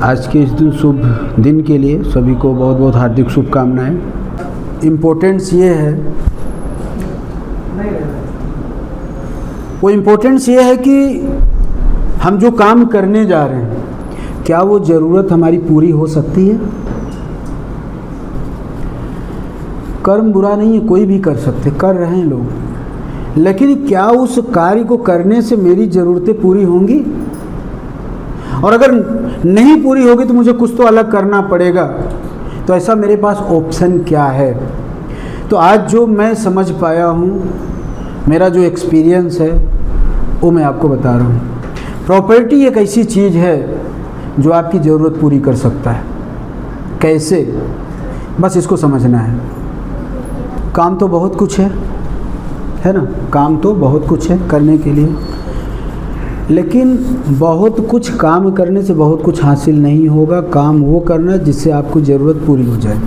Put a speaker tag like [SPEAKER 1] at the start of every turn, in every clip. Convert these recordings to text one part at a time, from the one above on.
[SPEAKER 1] आज के इस शुभ दिन के लिए सभी को बहुत बहुत हार्दिक शुभकामनाएं। इम्पोर्टेंस ये है, वो इम्पोर्टेंस ये है कि हम जो काम करने जा रहे हैं क्या वो ज़रूरत हमारी पूरी हो सकती है। कर्म बुरा नहीं है, कोई भी कर सकते, कर रहे हैं लोग, लेकिन क्या उस कार्य को करने से मेरी ज़रूरतें पूरी होंगी? और अगर नहीं पूरी होगी तो मुझे कुछ तो अलग करना पड़ेगा। तो ऐसा मेरे पास ऑप्शन क्या है? तो आज जो मैं समझ पाया हूँ, मेरा जो एक्सपीरियंस है वो मैं आपको बता रहा हूँ। प्रॉपर्टी एक ऐसी चीज़ है जो आपकी ज़रूरत पूरी कर सकता है। कैसे? बस इसको समझना है। काम तो बहुत कुछ है ना? काम तो बहुत कुछ है करने के लिए, लेकिन बहुत कुछ काम करने से बहुत कुछ हासिल नहीं होगा। काम वो करना जिससे आपको ज़रूरत पूरी हो जाए,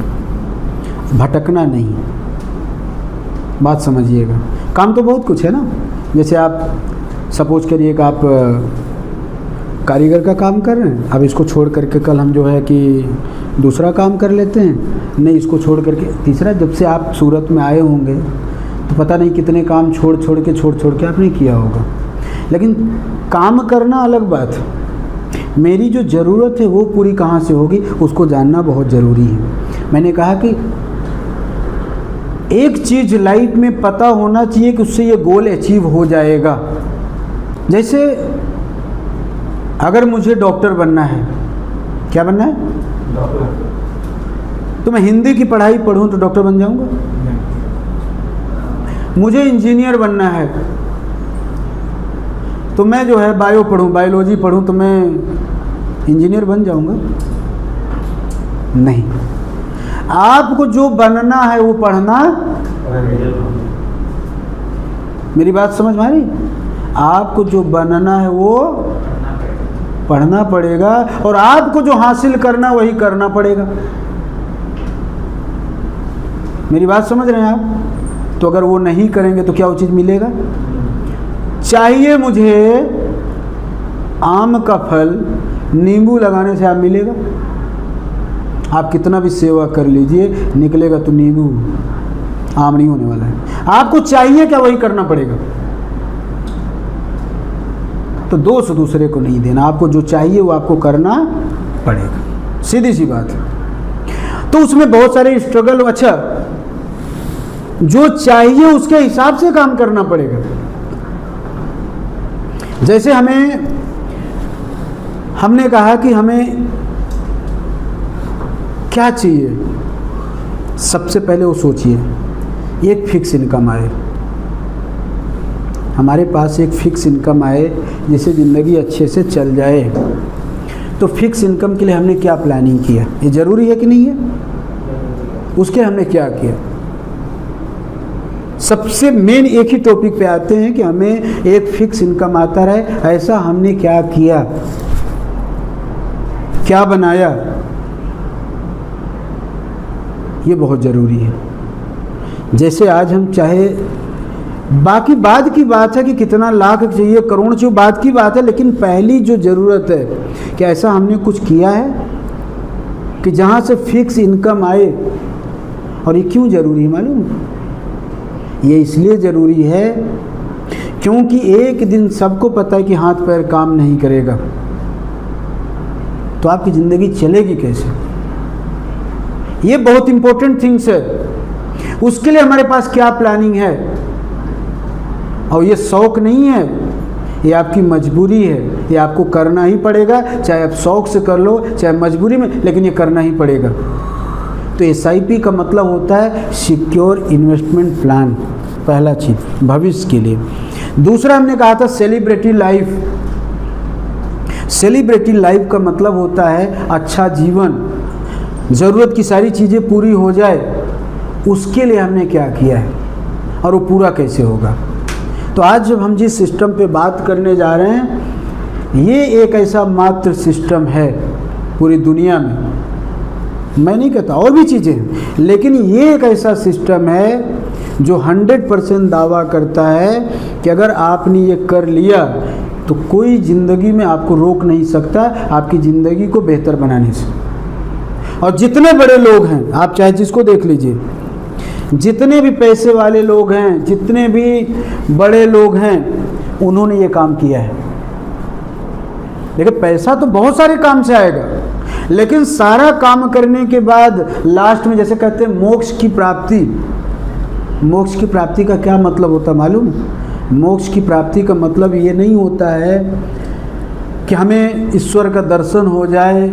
[SPEAKER 1] भटकना नहीं। बात समझिएगा। काम तो बहुत कुछ है ना। जैसे आप सपोज करिए कि आप कारीगर का काम कर रहे हैं, अब इसको छोड़ करके कल हम जो है कि दूसरा काम कर लेते हैं, नहीं इसको छोड़ करके तीसरा। जब से आप सूरत में आए होंगे तो पता नहीं कितने काम छोड़ छोड़ के आपने किया होगा, लेकिन काम करना अलग बात है। मेरी जो ज़रूरत है वो पूरी कहाँ से होगी उसको जानना बहुत ज़रूरी है। मैंने कहा कि एक चीज़ लाइफ में पता होना चाहिए कि उससे ये गोल अचीव हो जाएगा। जैसे अगर मुझे डॉक्टर बनना है, क्या बनना है? डॉक्टर। तो मैं हिंदी की पढ़ाई पढ़ूं तो डॉक्टर बन जाऊंगा? मुझे इंजीनियर बनना है तो मैं जो है बायो पढ़ूं, बायोलॉजी पढ़ूं तो मैं इंजीनियर बन जाऊंगा? नहीं। आपको जो बनना है वो पढ़ना। मेरी बात समझ में आ रही? आपको जो बनना है वो पढ़ना पड़ेगा, और आपको जो हासिल करना वही करना पड़ेगा। मेरी बात समझ रहे हैं आप? तो अगर वो नहीं करेंगे तो क्या वो चीज़ मिलेगा? चाहिए मुझे आम का फल नींबू लगाने से आप मिलेगा? आप कितना भी सेवा कर लीजिए, निकलेगा तो नींबू, आम नहीं होने वाला है। आपको चाहिए क्या वही करना पड़ेगा। तो दोष दूसरे को नहीं देना, आपको जो चाहिए वो आपको करना पड़ेगा। सीधी सी बात है। तो उसमें बहुत सारे स्ट्रगल, अच्छा जो चाहिए उसके हिसाब से काम करना पड़ेगा। जैसे हमने कहा कि हमें क्या चाहिए, सबसे पहले वो सोचिए एक फिक्स इनकम आए, हमारे पास एक फिक्स इनकम आए जिससे ज़िंदगी अच्छे से चल जाए। तो फिक्स इनकम के लिए हमने क्या प्लानिंग किया? ये ज़रूरी है कि नहीं है? उसके हमने क्या किया? सबसे मेन एक ही टॉपिक पे आते हैं कि हमें एक फिक्स इनकम आता रहे, ऐसा हमने क्या किया, क्या बनाया, ये बहुत ज़रूरी है। जैसे आज हम चाहे, बाकी बाद की बात है कि कितना लाख चाहिए, करोड़ चाहिए, बात की बात है, लेकिन पहली जो ज़रूरत है कि ऐसा हमने कुछ किया है कि जहाँ से फिक्स इनकम आए। और ये क्यों ज़रूरी है मालूम? ये इसलिए ज़रूरी है क्योंकि एक दिन सबको पता है कि हाथ पैर काम नहीं करेगा तो आपकी ज़िंदगी चलेगी कैसे? ये बहुत इंपॉर्टेंट थिंग्स है। उसके लिए हमारे पास क्या प्लानिंग है? और ये शौक नहीं है, ये आपकी मजबूरी है। ये आपको करना ही पड़ेगा, चाहे आप शौक से कर लो चाहे मजबूरी में, लेकिन ये करना ही पड़ेगा। तो SIP का मतलब होता है सिक्योर इन्वेस्टमेंट प्लान, पहला चीज़ भविष्य के लिए। दूसरा हमने कहा था सेलिब्रिटी लाइफ। सेलिब्रिटी लाइफ का मतलब होता है अच्छा जीवन, ज़रूरत की सारी चीज़ें पूरी हो जाए। उसके लिए हमने क्या किया है और वो पूरा कैसे होगा। तो आज जब हम जिस सिस्टम पे बात करने जा रहे हैं, ये एक ऐसा मात्र सिस्टम है पूरी दुनिया में। मैं नहीं कहता और भी चीज़ें, लेकिन ये एक ऐसा सिस्टम है जो 100% दावा करता है कि अगर आपने ये कर लिया तो कोई ज़िंदगी में आपको रोक नहीं सकता आपकी ज़िंदगी को बेहतर बनाने से। और जितने बड़े लोग हैं, आप चाहे जिसको देख लीजिए, जितने भी पैसे वाले लोग हैं, जितने भी बड़े लोग हैं, उन्होंने ये काम किया है। देखिए पैसा तो बहुत सारे काम से आएगा, लेकिन सारा काम करने के बाद लास्ट में जैसे कहते हैं मोक्ष की प्राप्ति। मोक्ष की प्राप्ति का क्या मतलब होता है मालूम? मोक्ष की प्राप्ति का मतलब ये नहीं होता है कि हमें ईश्वर का दर्शन हो जाए,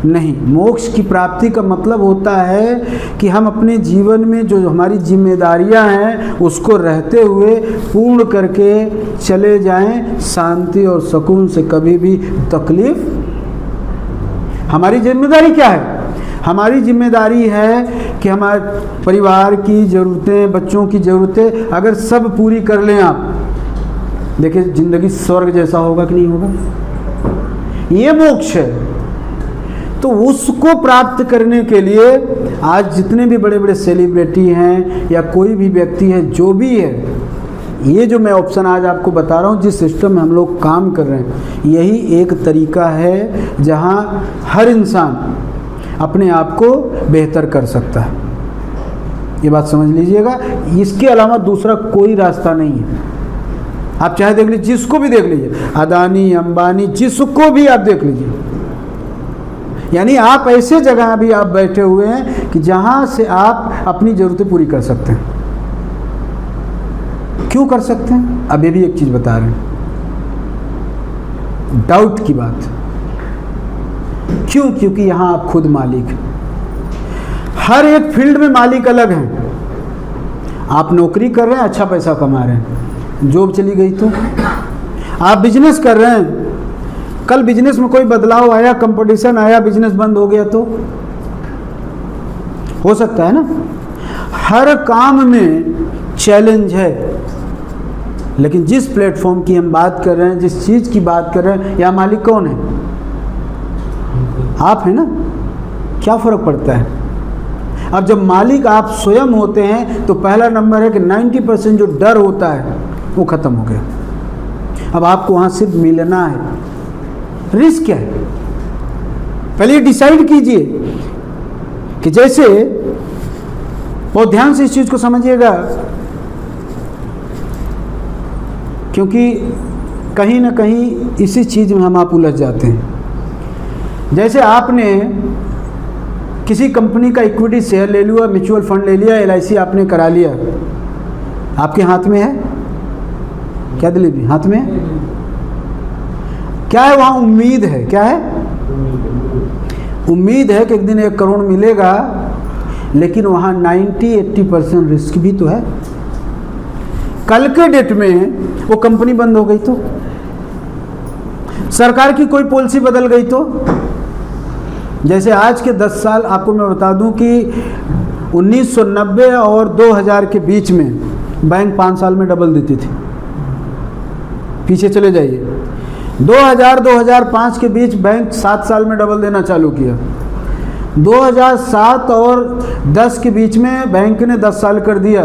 [SPEAKER 1] नहीं। मोक्ष की प्राप्ति का मतलब होता है कि हम अपने जीवन में जो हमारी जिम्मेदारियां हैं उसको रहते हुए पूर्ण करके चले जाएं, शांति और सुकून से, कभी भी तकलीफ। हमारी जिम्मेदारी क्या है? हमारी जिम्मेदारी है कि हमारे परिवार की ज़रूरतें, बच्चों की ज़रूरतें अगर सब पूरी कर लें आप, देखिए ज़िंदगी स्वर्ग जैसा होगा कि नहीं होगा? ये मोक्ष है। तो उसको प्राप्त करने के लिए आज जितने भी बड़े बड़े सेलिब्रिटी हैं या कोई भी व्यक्ति है, जो भी है, ये जो मैं ऑप्शन आज आपको बता रहा हूँ, जिस सिस्टम में हम लोग काम कर रहे हैं, यही एक तरीका है जहाँ हर इंसान अपने आप को बेहतर कर सकता है। ये बात समझ लीजिएगा, इसके अलावा दूसरा कोई रास्ता नहीं है। आप चाहे देख लीजिए, जिसको भी देख लीजिए, अदानी, अंबानी, जिसको भी आप देख लीजिए, यानी आप ऐसे जगह भी आप बैठे हुए हैं कि जहां से आप अपनी ज़रूरतें पूरी कर सकते हैं। क्यों कर सकते हैं? अब ये भी एक चीज़ बता रहे हैं, डाउट की बात। क्यों? क्योंकि यहां आप खुद मालिक हैं। हर एक फील्ड में मालिक अलग हैं। आप नौकरी कर रहे हैं, अच्छा पैसा कमा रहे हैं, जॉब चली गई तो। आप बिजनेस कर रहे हैं, कल बिजनेस में कोई बदलाव आया, कंपटीशन आया, बिजनेस बंद हो गया तो हो सकता है ना। हर काम में चैलेंज है, लेकिन जिस प्लेटफॉर्म की हम बात कर रहे हैं, जिस चीज़ की बात कर रहे हैं, यहाँ मालिक कौन है? आप है ना। क्या फ़र्क पड़ता है? अब जब मालिक आप स्वयं होते हैं तो पहला नंबर है कि 90% जो डर होता है वो ख़त्म हो गया। अब आपको वहाँ सिर्फ मिलना है। रिस्क क्या है? पहले डिसाइड कीजिए कि जैसे, बहुत ध्यान से इस चीज़ को समझिएगा, क्योंकि कहीं ना कहीं इसी चीज़ में हम आप उलझ जाते हैं। जैसे आपने किसी कंपनी का इक्विटी शेयर ले लिया, म्यूचुअल फंड ले लिया, LIC आपने करा लिया, आपके हाथ में है क्या दिलीप जी? हाथ में है क्या है? वहाँ उम्मीद है। क्या है? उम्मीद है कि एक दिन 1 करोड़ मिलेगा, लेकिन वहाँ 90-80% रिस्क भी तो है। कल के डेट में वो कंपनी बंद हो गई तो, सरकार की कोई पॉलिसी बदल गई तो, जैसे आज के 10 साल आपको मैं बता दूं कि 1990 और 2000 के बीच में बैंक 5 साल में डबल देती थी। पीछे चले जाइए, 2000-2005 के बीच बैंक 7 साल में डबल देना चालू किया। 2007 और 10 के बीच में बैंक ने 10 साल कर दिया।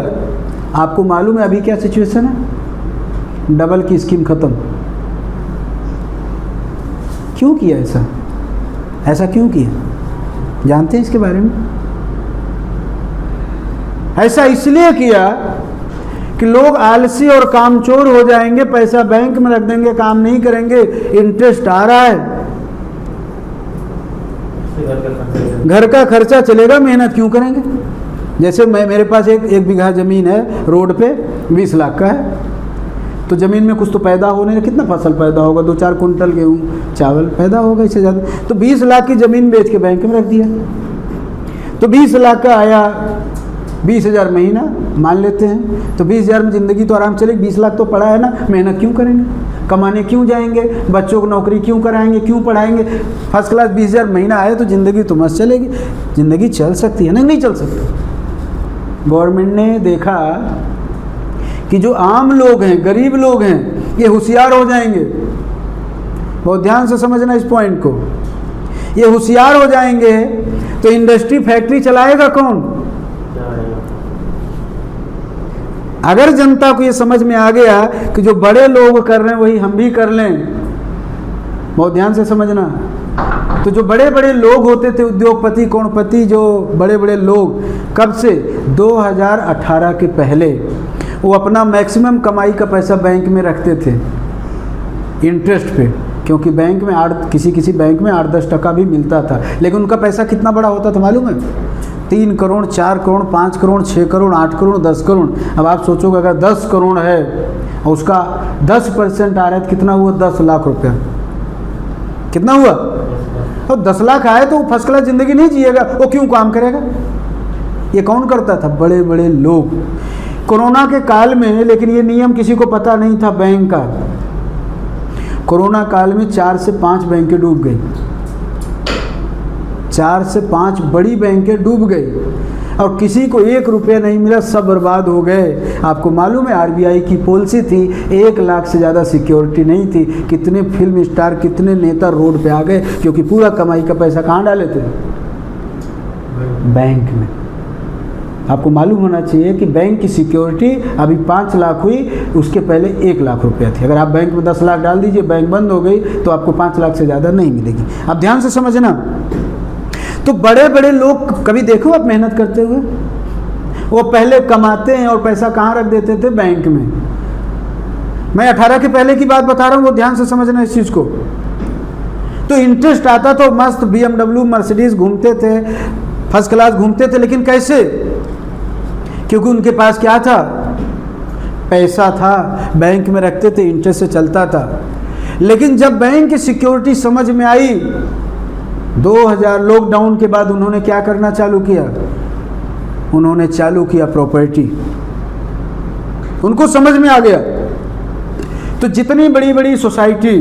[SPEAKER 1] आपको मालूम है अभी क्या सिचुएशन है? डबल की स्कीम खत्म। क्यों किया ऐसा? ऐसा क्यों किया? जानते हैं इसके बारे में? ऐसा इसलिए किया कि लोग आलसी और कामचोर हो जाएंगे, पैसा बैंक में रख देंगे, काम नहीं करेंगे, इंटरेस्ट आ रहा है, घर का खर्चा चलेगा, मेहनत क्यों करेंगे? जैसे मेरे पास एक बीघा ज़मीन है रोड पे, 20 लाख का है, तो ज़मीन में कुछ तो पैदा होने, कितना फसल पैदा होगा? 2-4 कुंटल गेहूँ चावल पैदा होगा, इससे ज़्यादा। तो 20 लाख की ज़मीन बेच के बैंक में रख दिया, तो 20 लाख का आया, 20,000 महीना मान लेते हैं, तो 20,000 में ज़िंदगी तो आराम चलेगी। 20 लाख तो पड़ा है ना, मेहनत क्यों करेंगे? कमाने क्यों जाएंगे? बच्चों को नौकरी क्यों कराएंगे? क्यों पढ़ाएंगे? फर्स्ट क्लास 20,000 महीना आए तो ज़िंदगी तो मस्त चलेगी। ज़िंदगी चल सकती है ना? नहीं चल सकती। गवर्नमेंट ने देखा कि जो आम लोग हैं, गरीब लोग हैं, ये होशियार हो जाएंगे। बहुत ध्यान से समझना इस पॉइंट को। ये होशियार हो जाएंगे तो इंडस्ट्री फैक्ट्री चलाएगा कौन? अगर जनता को ये समझ में आ गया कि जो बड़े लोग कर रहे हैं वही हम भी कर लें, बहुत ध्यान से समझना, तो जो बड़े बड़े लोग होते थे, उद्योगपति, करोड़पति, जो बड़े बड़े लोग, कब से? 2018 के पहले वो अपना मैक्सिमम कमाई का पैसा बैंक में रखते थे इंटरेस्ट पे, क्योंकि बैंक में किसी बैंक में 8-10% भी मिलता था, लेकिन उनका पैसा कितना बड़ा होता था मालूम है? 3 करोड़, 4 करोड़, 5 करोड़, 6 करोड़, 8 करोड़, 10 करोड़। अब आप सोचोगे अगर 10 करोड़ है और उसका 10% आ रहा है तो कितना हुआ? 10 लाख रुपया। कितना हुआ? और 10 लाख आए तो वो फर्स्ट क्लास ज़िंदगी नहीं जिएगा, वो क्यों काम करेगा? ये कौन करता था? बड़े बड़े लोग। कोरोना के काल में, लेकिन ये नियम किसी को पता नहीं था बैंक का, कोरोना काल में 4 से 5 बैंकें डूब गई, 4 से 5 बड़ी बैंकें डूब गई और किसी को 1 रुपया नहीं मिला, सब बर्बाद हो गए। आपको मालूम है आरबीआई की पॉलिसी थी 1 लाख से ज़्यादा सिक्योरिटी नहीं थी। कितने फिल्म स्टार, कितने नेता रोड पे आ गए, क्योंकि पूरा कमाई का पैसा कहाँ डाले थे? बैंक में। आपको मालूम होना चाहिए कि बैंक की सिक्योरिटी अभी 5 लाख हुई, उसके पहले 1 लाख रुपया थी। अगर आप बैंक में 10 लाख डाल दीजिए, बैंक बंद हो गई, तो आपको 5 लाख से ज़्यादा नहीं मिलेगी। आप ध्यान से समझना। तो बड़े बड़े लोग कभी देखो आप मेहनत करते हुए, वो पहले कमाते हैं और पैसा कहाँ रख देते थे? बैंक में। मैं 18 के पहले की बात बता रहा हूँ, वो ध्यान से समझना इस चीज़ को। तो इंटरेस्ट आता तो मस्त BMW, मर्सिडीज घूमते थे, फर्स्ट क्लास घूमते थे, लेकिन कैसे? क्योंकि उनके पास क्या था? पैसा था, बैंक में रखते थे, इंटरेस्ट से चलता था। लेकिन जब बैंक की सिक्योरिटी समझ में आई, 2000 लॉकडाउन के बाद उन्होंने क्या करना चालू किया? उन्होंने चालू किया प्रॉपर्टी। उनको समझ में आ गया। तो जितनी बड़ी बड़ी सोसाइटी,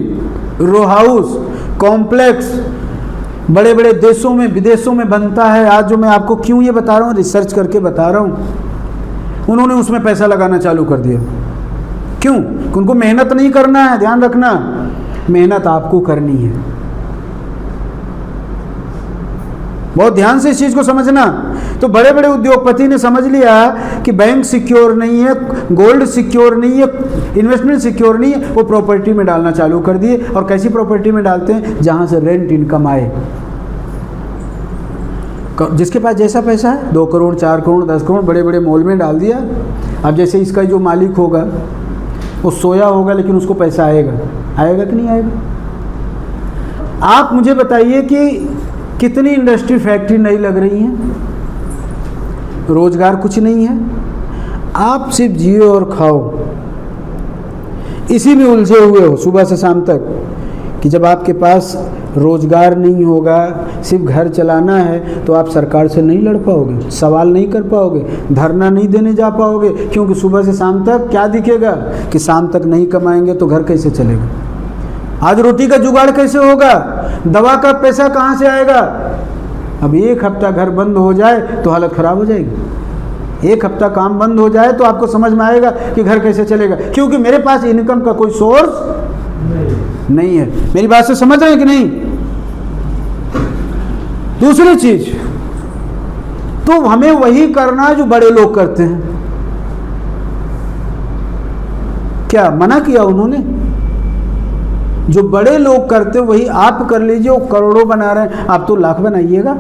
[SPEAKER 1] रो हाउस, कॉम्प्लेक्स बड़े बड़े देशों में, विदेशों में बनता है, आज जो मैं आपको क्यों ये बता रहा हूँ, रिसर्च करके बता रहा हूँ, उन्होंने उसमें पैसा लगाना चालू कर दिया। क्यों? उनको मेहनत नहीं करना है, ध्यान रखना, मेहनत आपको करनी है। बहुत ध्यान से इस चीज़ को समझना। तो बड़े बड़े उद्योगपति ने समझ लिया कि बैंक सिक्योर नहीं है, गोल्ड सिक्योर नहीं है, इन्वेस्टमेंट सिक्योर नहीं है, वो प्रॉपर्टी में डालना चालू कर दिए। और कैसी प्रॉपर्टी में डालते हैं? जहाँ से रेंट इनकम आए। जिसके पास जैसा पैसा है, 2 करोड़, 4 करोड़, 10 करोड़, बड़े बड़े मॉल में डाल दिया। अब जैसे इसका जो मालिक होगा वो सोया होगा, लेकिन उसको पैसा आएगा, आएगा कि नहीं आएगा? आप मुझे बताइए कि कितनी इंडस्ट्री, फैक्ट्री नहीं लग रही हैं, रोजगार कुछ नहीं है, आप सिर्फ जियो और खाओ, इसी में उलझे हुए हो सुबह से शाम तक। कि जब आपके पास रोजगार नहीं होगा, सिर्फ घर चलाना है, तो आप सरकार से नहीं लड़ पाओगे, सवाल नहीं कर पाओगे, धरना नहीं देने जा पाओगे, क्योंकि सुबह से शाम तक क्या दिखेगा कि शाम तक नहीं कमाएंगे तो घर कैसे चलेगा? आज रोटी का जुगाड़ कैसे होगा? दवा का पैसा कहाँ से आएगा? अब 1 हफ्ता घर बंद हो जाए तो हालत ख़राब हो जाएगी। 1 हफ्ता काम बंद हो जाए तो आपको समझ में आएगा कि घर कैसे चलेगा, क्योंकि मेरे पास इनकम का कोई सोर्स नहीं है। मेरी बात से समझ रहे हैं कि नहीं? दूसरी चीज, तो हमें वही करना जो बड़े लोग करते हैं। क्या मना किया उन्होंने? जो बड़े लोग करते वही आप कर लीजिए। वो करोड़ों बना रहे हैं, आप तो लाख बनाइएगा,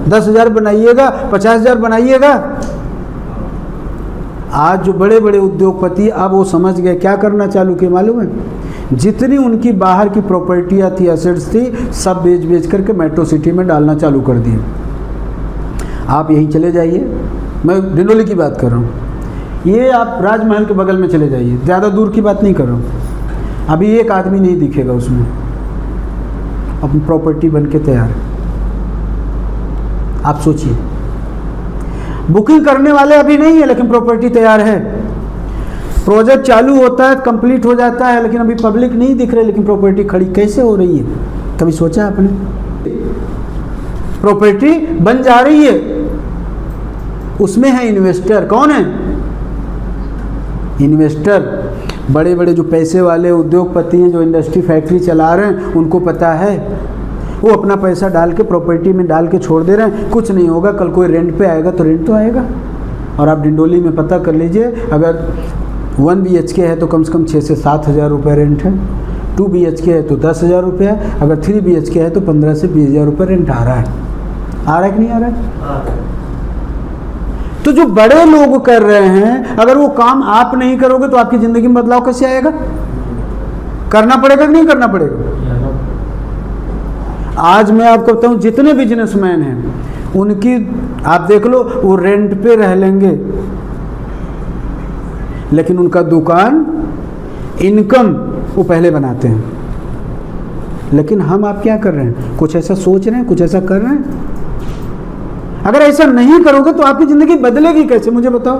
[SPEAKER 1] 10,000 बनाइएगा, 50,000 बनाइएगा। आज जो बड़े बड़े उद्योगपति, अब वो समझ गए, क्या करना चालू किया मालूम है? जितनी उनकी बाहर की प्रॉपर्टियाँ थी, एसेट्स थी, सब बेच करके मेट्रो सिटी में डालना चालू कर दिए। आप यहीं चले जाइए, मैं डिंडोली की बात कर रहा हूँ, ये आप राजमहल के बगल में चले जाइए, ज़्यादा दूर की बात नहीं कर रहा हूँ। अभी एक आदमी नहीं दिखेगा उसमें, अपनी प्रॉपर्टी बन के तैयार। आप सोचिए, बुकिंग करने वाले अभी नहीं है, लेकिन प्रॉपर्टी तैयार है। प्रोजेक्ट चालू होता है, कंप्लीट हो जाता है, लेकिन अभी पब्लिक नहीं दिख रही, लेकिन प्रॉपर्टी खड़ी कैसे हो रही है? कभी सोचा आपने? प्रॉपर्टी बन जा रही है, उसमें है इन्वेस्टर। कौन है इन्वेस्टर? बड़े बड़े जो पैसे वाले उद्योगपति हैं, जो इंडस्ट्री फैक्ट्री चला रहे हैं, उनको पता है, वो अपना पैसा डाल के प्रॉपर्टी में डाल के छोड़ दे रहे हैं। कुछ नहीं होगा, कल कोई रेंट पे आएगा तो रेंट तो आएगा। और आप डिंडोली में पता कर लीजिए, अगर 1 BHK है तो कम से कम 6 से 7 हज़ार रुपये रेंट है, 2 BHK है तो 10 हज़ार रुपये है, अगर 3 BHK है तो 15 से 20 हज़ार रुपये रेंट आ रहा है कि नहीं आ रहा है? तो जो बड़े लोग कर रहे हैं, अगर वो काम आप नहीं करोगे तो आपकी ज़िंदगी में बदलाव कैसे आएगा? करना पड़ेगा कि नहीं करना पड़ेगा? आज मैं आपको बताऊं, जितने बिजनेसमैन हैं उनकी आप देख लो, वो रेंट पे रह लेंगे, लेकिन उनका दुकान इनकम वो पहले बनाते हैं। लेकिन हम आप क्या कर रहे हैं? कुछ ऐसा सोच रहे हैं, कुछ ऐसा कर रहे हैं? अगर ऐसा नहीं करोगे तो आपकी ज़िंदगी बदलेगी कैसे, मुझे बताओ?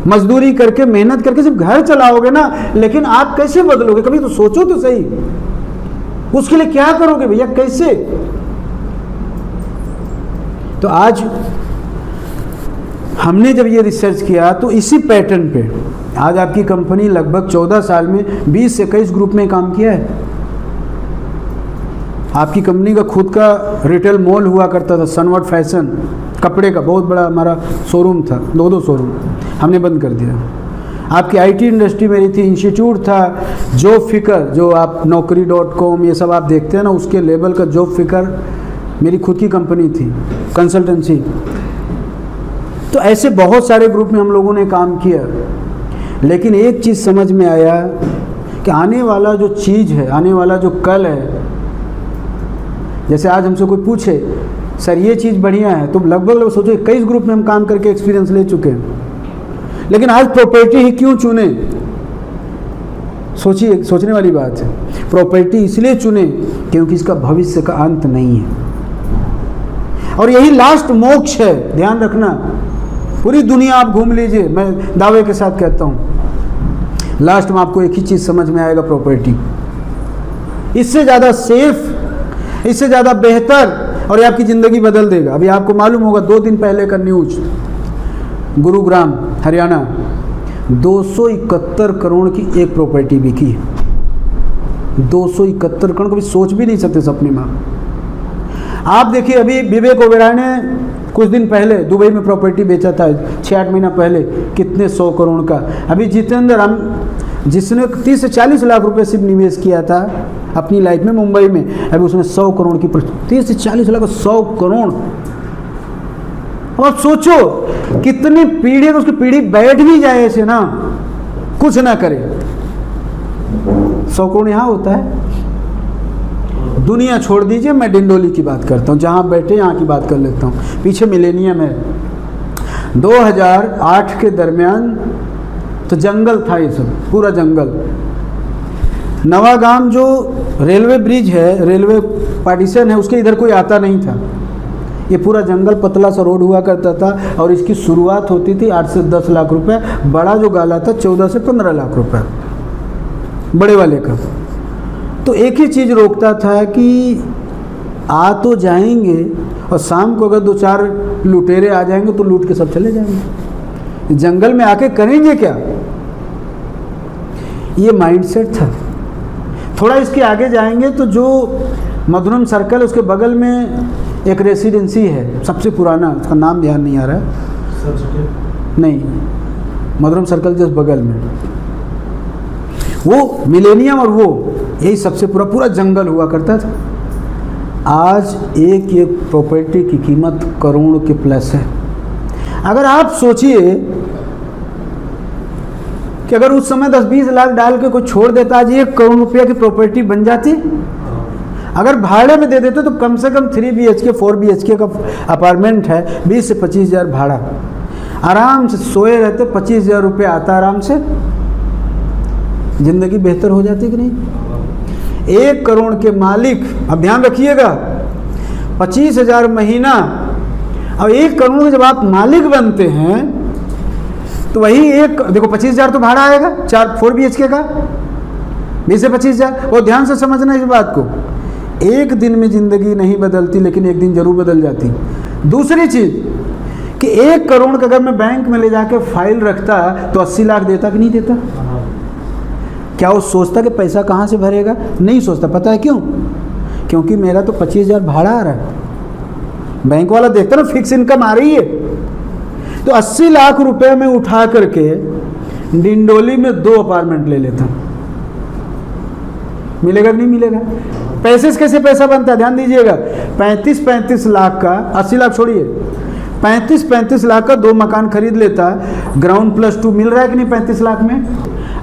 [SPEAKER 1] मजदूरी करके, मेहनत करके सिर्फ घर चलाओगे ना, लेकिन आप कैसे बदलोगे? कभी तो सोचो तो सही, उसके लिए क्या करोगे भैया, कैसे? तो आज हमने जब ये रिसर्च किया तो इसी पैटर्न पे आज आपकी कंपनी लगभग 14 साल में 20 से 21 ग्रुप में काम किया है। आपकी कंपनी का खुद का रिटेल मॉल हुआ करता था, सनवर्ड फैशन, कपड़े का बहुत बड़ा हमारा शोरूम था, 2 शोरूम हमने बंद कर दिया। आपकी आईटी इंडस्ट्री मेरी थी, इंस्टीट्यूट था, जॉब फिकर, जो आप naukri.com ये सब आप देखते हैं ना, उसके लेवल का जॉब फिकर मेरी खुद की कंपनी थी, कंसल्टेंसी। तो ऐसे बहुत सारे ग्रुप में हम लोगों ने काम किया, लेकिन एक चीज़ समझ में आया कि आने वाला जो चीज़ है, आने वाला जो कल है, जैसे आज हमसे कोई पूछे सर ये चीज़ बढ़िया है, तो लगभग सोचो 21 ग्रुप में हम काम करके एक्सपीरियंस ले चुके हैं। लेकिन आज प्रॉपर्टी ही क्यों चुने? सोचिए, सोचने वाली बात है। प्रॉपर्टी इसलिए चुने क्योंकि इसका भविष्य का अंत नहीं है, और यही लास्ट मोक्ष है। ध्यान रखना, पूरी दुनिया आप घूम लीजिए, मैं दावे के साथ कहता हूँ, लास्ट में आपको एक ही चीज़ समझ में आएगा, प्रॉपर्टी। इससे ज़्यादा सेफ, इससे ज़्यादा बेहतर, और ये आपकी ज़िंदगी बदल देगा। अभी आपको मालूम होगा 2 दिन पहले का न्यूज़, गुरुग्राम हरियाणा 271 करोड़ की एक प्रॉपर्टी बिकी है। 271 करोड़, कभी सोच भी नहीं सकते सपने में। आप देखिए, अभी विवेक ओबेरॉय ने कुछ दिन पहले दुबई में प्रॉपर्टी बेचा था, 6-8 महीना पहले, कितने 100 करोड़ का। अभी जितेंद्र हम, जिसने 30 से 40 लाख रुपए सिर्फ निवेश किया था अपनी लाइफ में मुंबई में, अभी उसने 100 करोड़ की, 30 से 40 लाख, 100 करोड़। और सोचो कितनी पीढ़ी, उसकी पीढ़ी बैठ भी जाए ऐसे ना, कुछ ना करे, 100 करोड़ यहाँ होता है। दुनिया छोड़ दीजिए, मैं डिंडोली की बात करता हूँ, जहाँ बैठे यहाँ की बात कर लेता हूँ। पीछे मिलेनियम है, 2008 के दरमियान तो जंगल था, ये सब पूरा जंगल। नवागाम जो रेलवे ब्रिज है, रेलवे पार्टीशन है, उसके इधर कोई आता नहीं था। ये पूरा जंगल, पतला सा रोड हुआ करता था, और इसकी शुरुआत होती थी 8 से 10 लाख रुपए। बड़ा जो गाला था 14 से 15 लाख रुपए बड़े वाले का। तो एक ही चीज़ रोकता था कि आ तो जाएंगे, और शाम को अगर 2-4 लुटेरे आ जाएंगे तो लूट के सब चले जाएंगे। जंगल में आके करेंगे क्या, ये माइंडसेट था। थोड़ा इसके आगे जाएंगे तो जो मधुरम सर्कल, उसके बगल में एक रेसिडेंसी है सबसे पुराना, उसका नाम ध्यान नहीं आ रहा है, नहीं, मधुरम सर्कल जस्ट बगल में, वो मिलेनियम, और वो यही सबसे पूरा जंगल हुआ करता था। आज एक एक प्रॉपर्टी की कीमत करोड़ के प्लस है। अगर आप सोचिए कि अगर उस समय 10-20 लाख डाल के कोई छोड़ देता, आज 1 करोड़ रुपया की प्रॉपर्टी बन जाती। अगर भाड़े में दे देते तो कम से कम 3 BHK 4 BHK का अपार्टमेंट है, 20 से 25 हज़ार भाड़ा, आराम से सोए रहते, 25 हज़ार रुपये आता आराम से, ज़िंदगी बेहतर हो जाती कि नहीं? 1 करोड़ के मालिक, अब ध्यान रखिएगा, 25 हज़ार महीना, और 1 करोड़ के जब आप मालिक बनते हैं तो वही एक, देखो 25 हज़ार तो भाड़ा आएगा 4 BHK का, 20 से 25 हज़ार। और ध्यान से समझना इस बात को, एक दिन में ज़िंदगी नहीं बदलती, लेकिन एक दिन जरूर बदल जाती। दूसरी चीज़ कि 1 करोड़ का अगर मैं बैंक में ले जाके फाइल रखता तो 80 लाख देता कि नहीं देता? क्या वो सोचता कि पैसा कहाँ से भरेगा? नहीं सोचता। पता है क्यों? क्योंकि मेरा तो 25 हज़ार भाड़ा आ रहा है। बैंक वाला देखता ना फिक्स इनकम आ रही है, तो 80 लाख रुपए में उठा करके डिंडोली में 2 अपार्टमेंट ले लेता। मिलेगा कि नहीं मिलेगा? पैसे से कैसे पैसा बनता है ध्यान दीजिएगा। 35 लाख का, 80 लाख छोड़िए, 35 लाख का 2 मकान खरीद लेता। ग्राउंड +2 मिल रहा है कि नहीं 35 लाख में?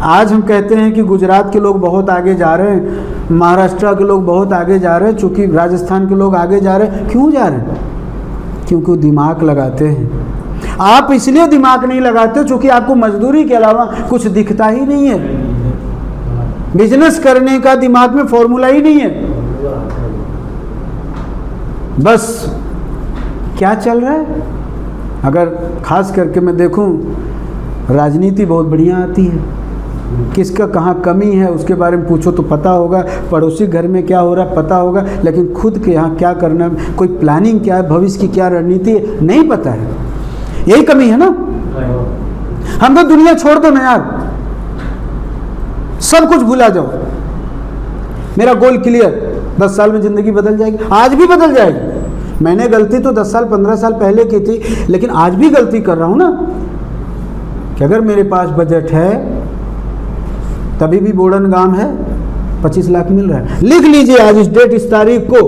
[SPEAKER 1] आज हम कहते हैं कि गुजरात के लोग बहुत आगे जा रहे हैं, महाराष्ट्र के लोग बहुत आगे जा रहे हैं, चूँकि राजस्थान के लोग आगे जा रहे हैं। क्यों जा रहे हैं? क्योंकि वो दिमाग लगाते हैं। आप इसलिए दिमाग नहीं लगाते क्योंकि आपको मजदूरी के अलावा कुछ दिखता ही नहीं है। बिजनेस करने का दिमाग में फॉर्मूला ही नहीं है। बस क्या चल रहा है? अगर खास करके मैं देखूं, राजनीति बहुत बढ़िया आती है। किसका कहाँ कमी है उसके बारे में पूछो तो पता होगा, पड़ोसी घर में क्या हो रहा है पता होगा, लेकिन खुद के यहाँ क्या करना है, कोई प्लानिंग क्या है, भविष्य की क्या रणनीति है, नहीं पता है। यही कमी है ना। हम तो दुनिया छोड़ दो ना यार, सब कुछ भूला जाओ। मेरा गोल क्लियर, 10 साल में जिंदगी बदल जाएगी। आज भी बदल जाएगी। मैंने गलती तो 10 साल 15 साल पहले की थी, लेकिन आज भी गलती कर रहा हूं ना कि अगर मेरे पास बजट है, तभी भी बोड़न गांव है 25 लाख मिल रहा है। लिख लीजिए आज इस डेट, इस तारीख को,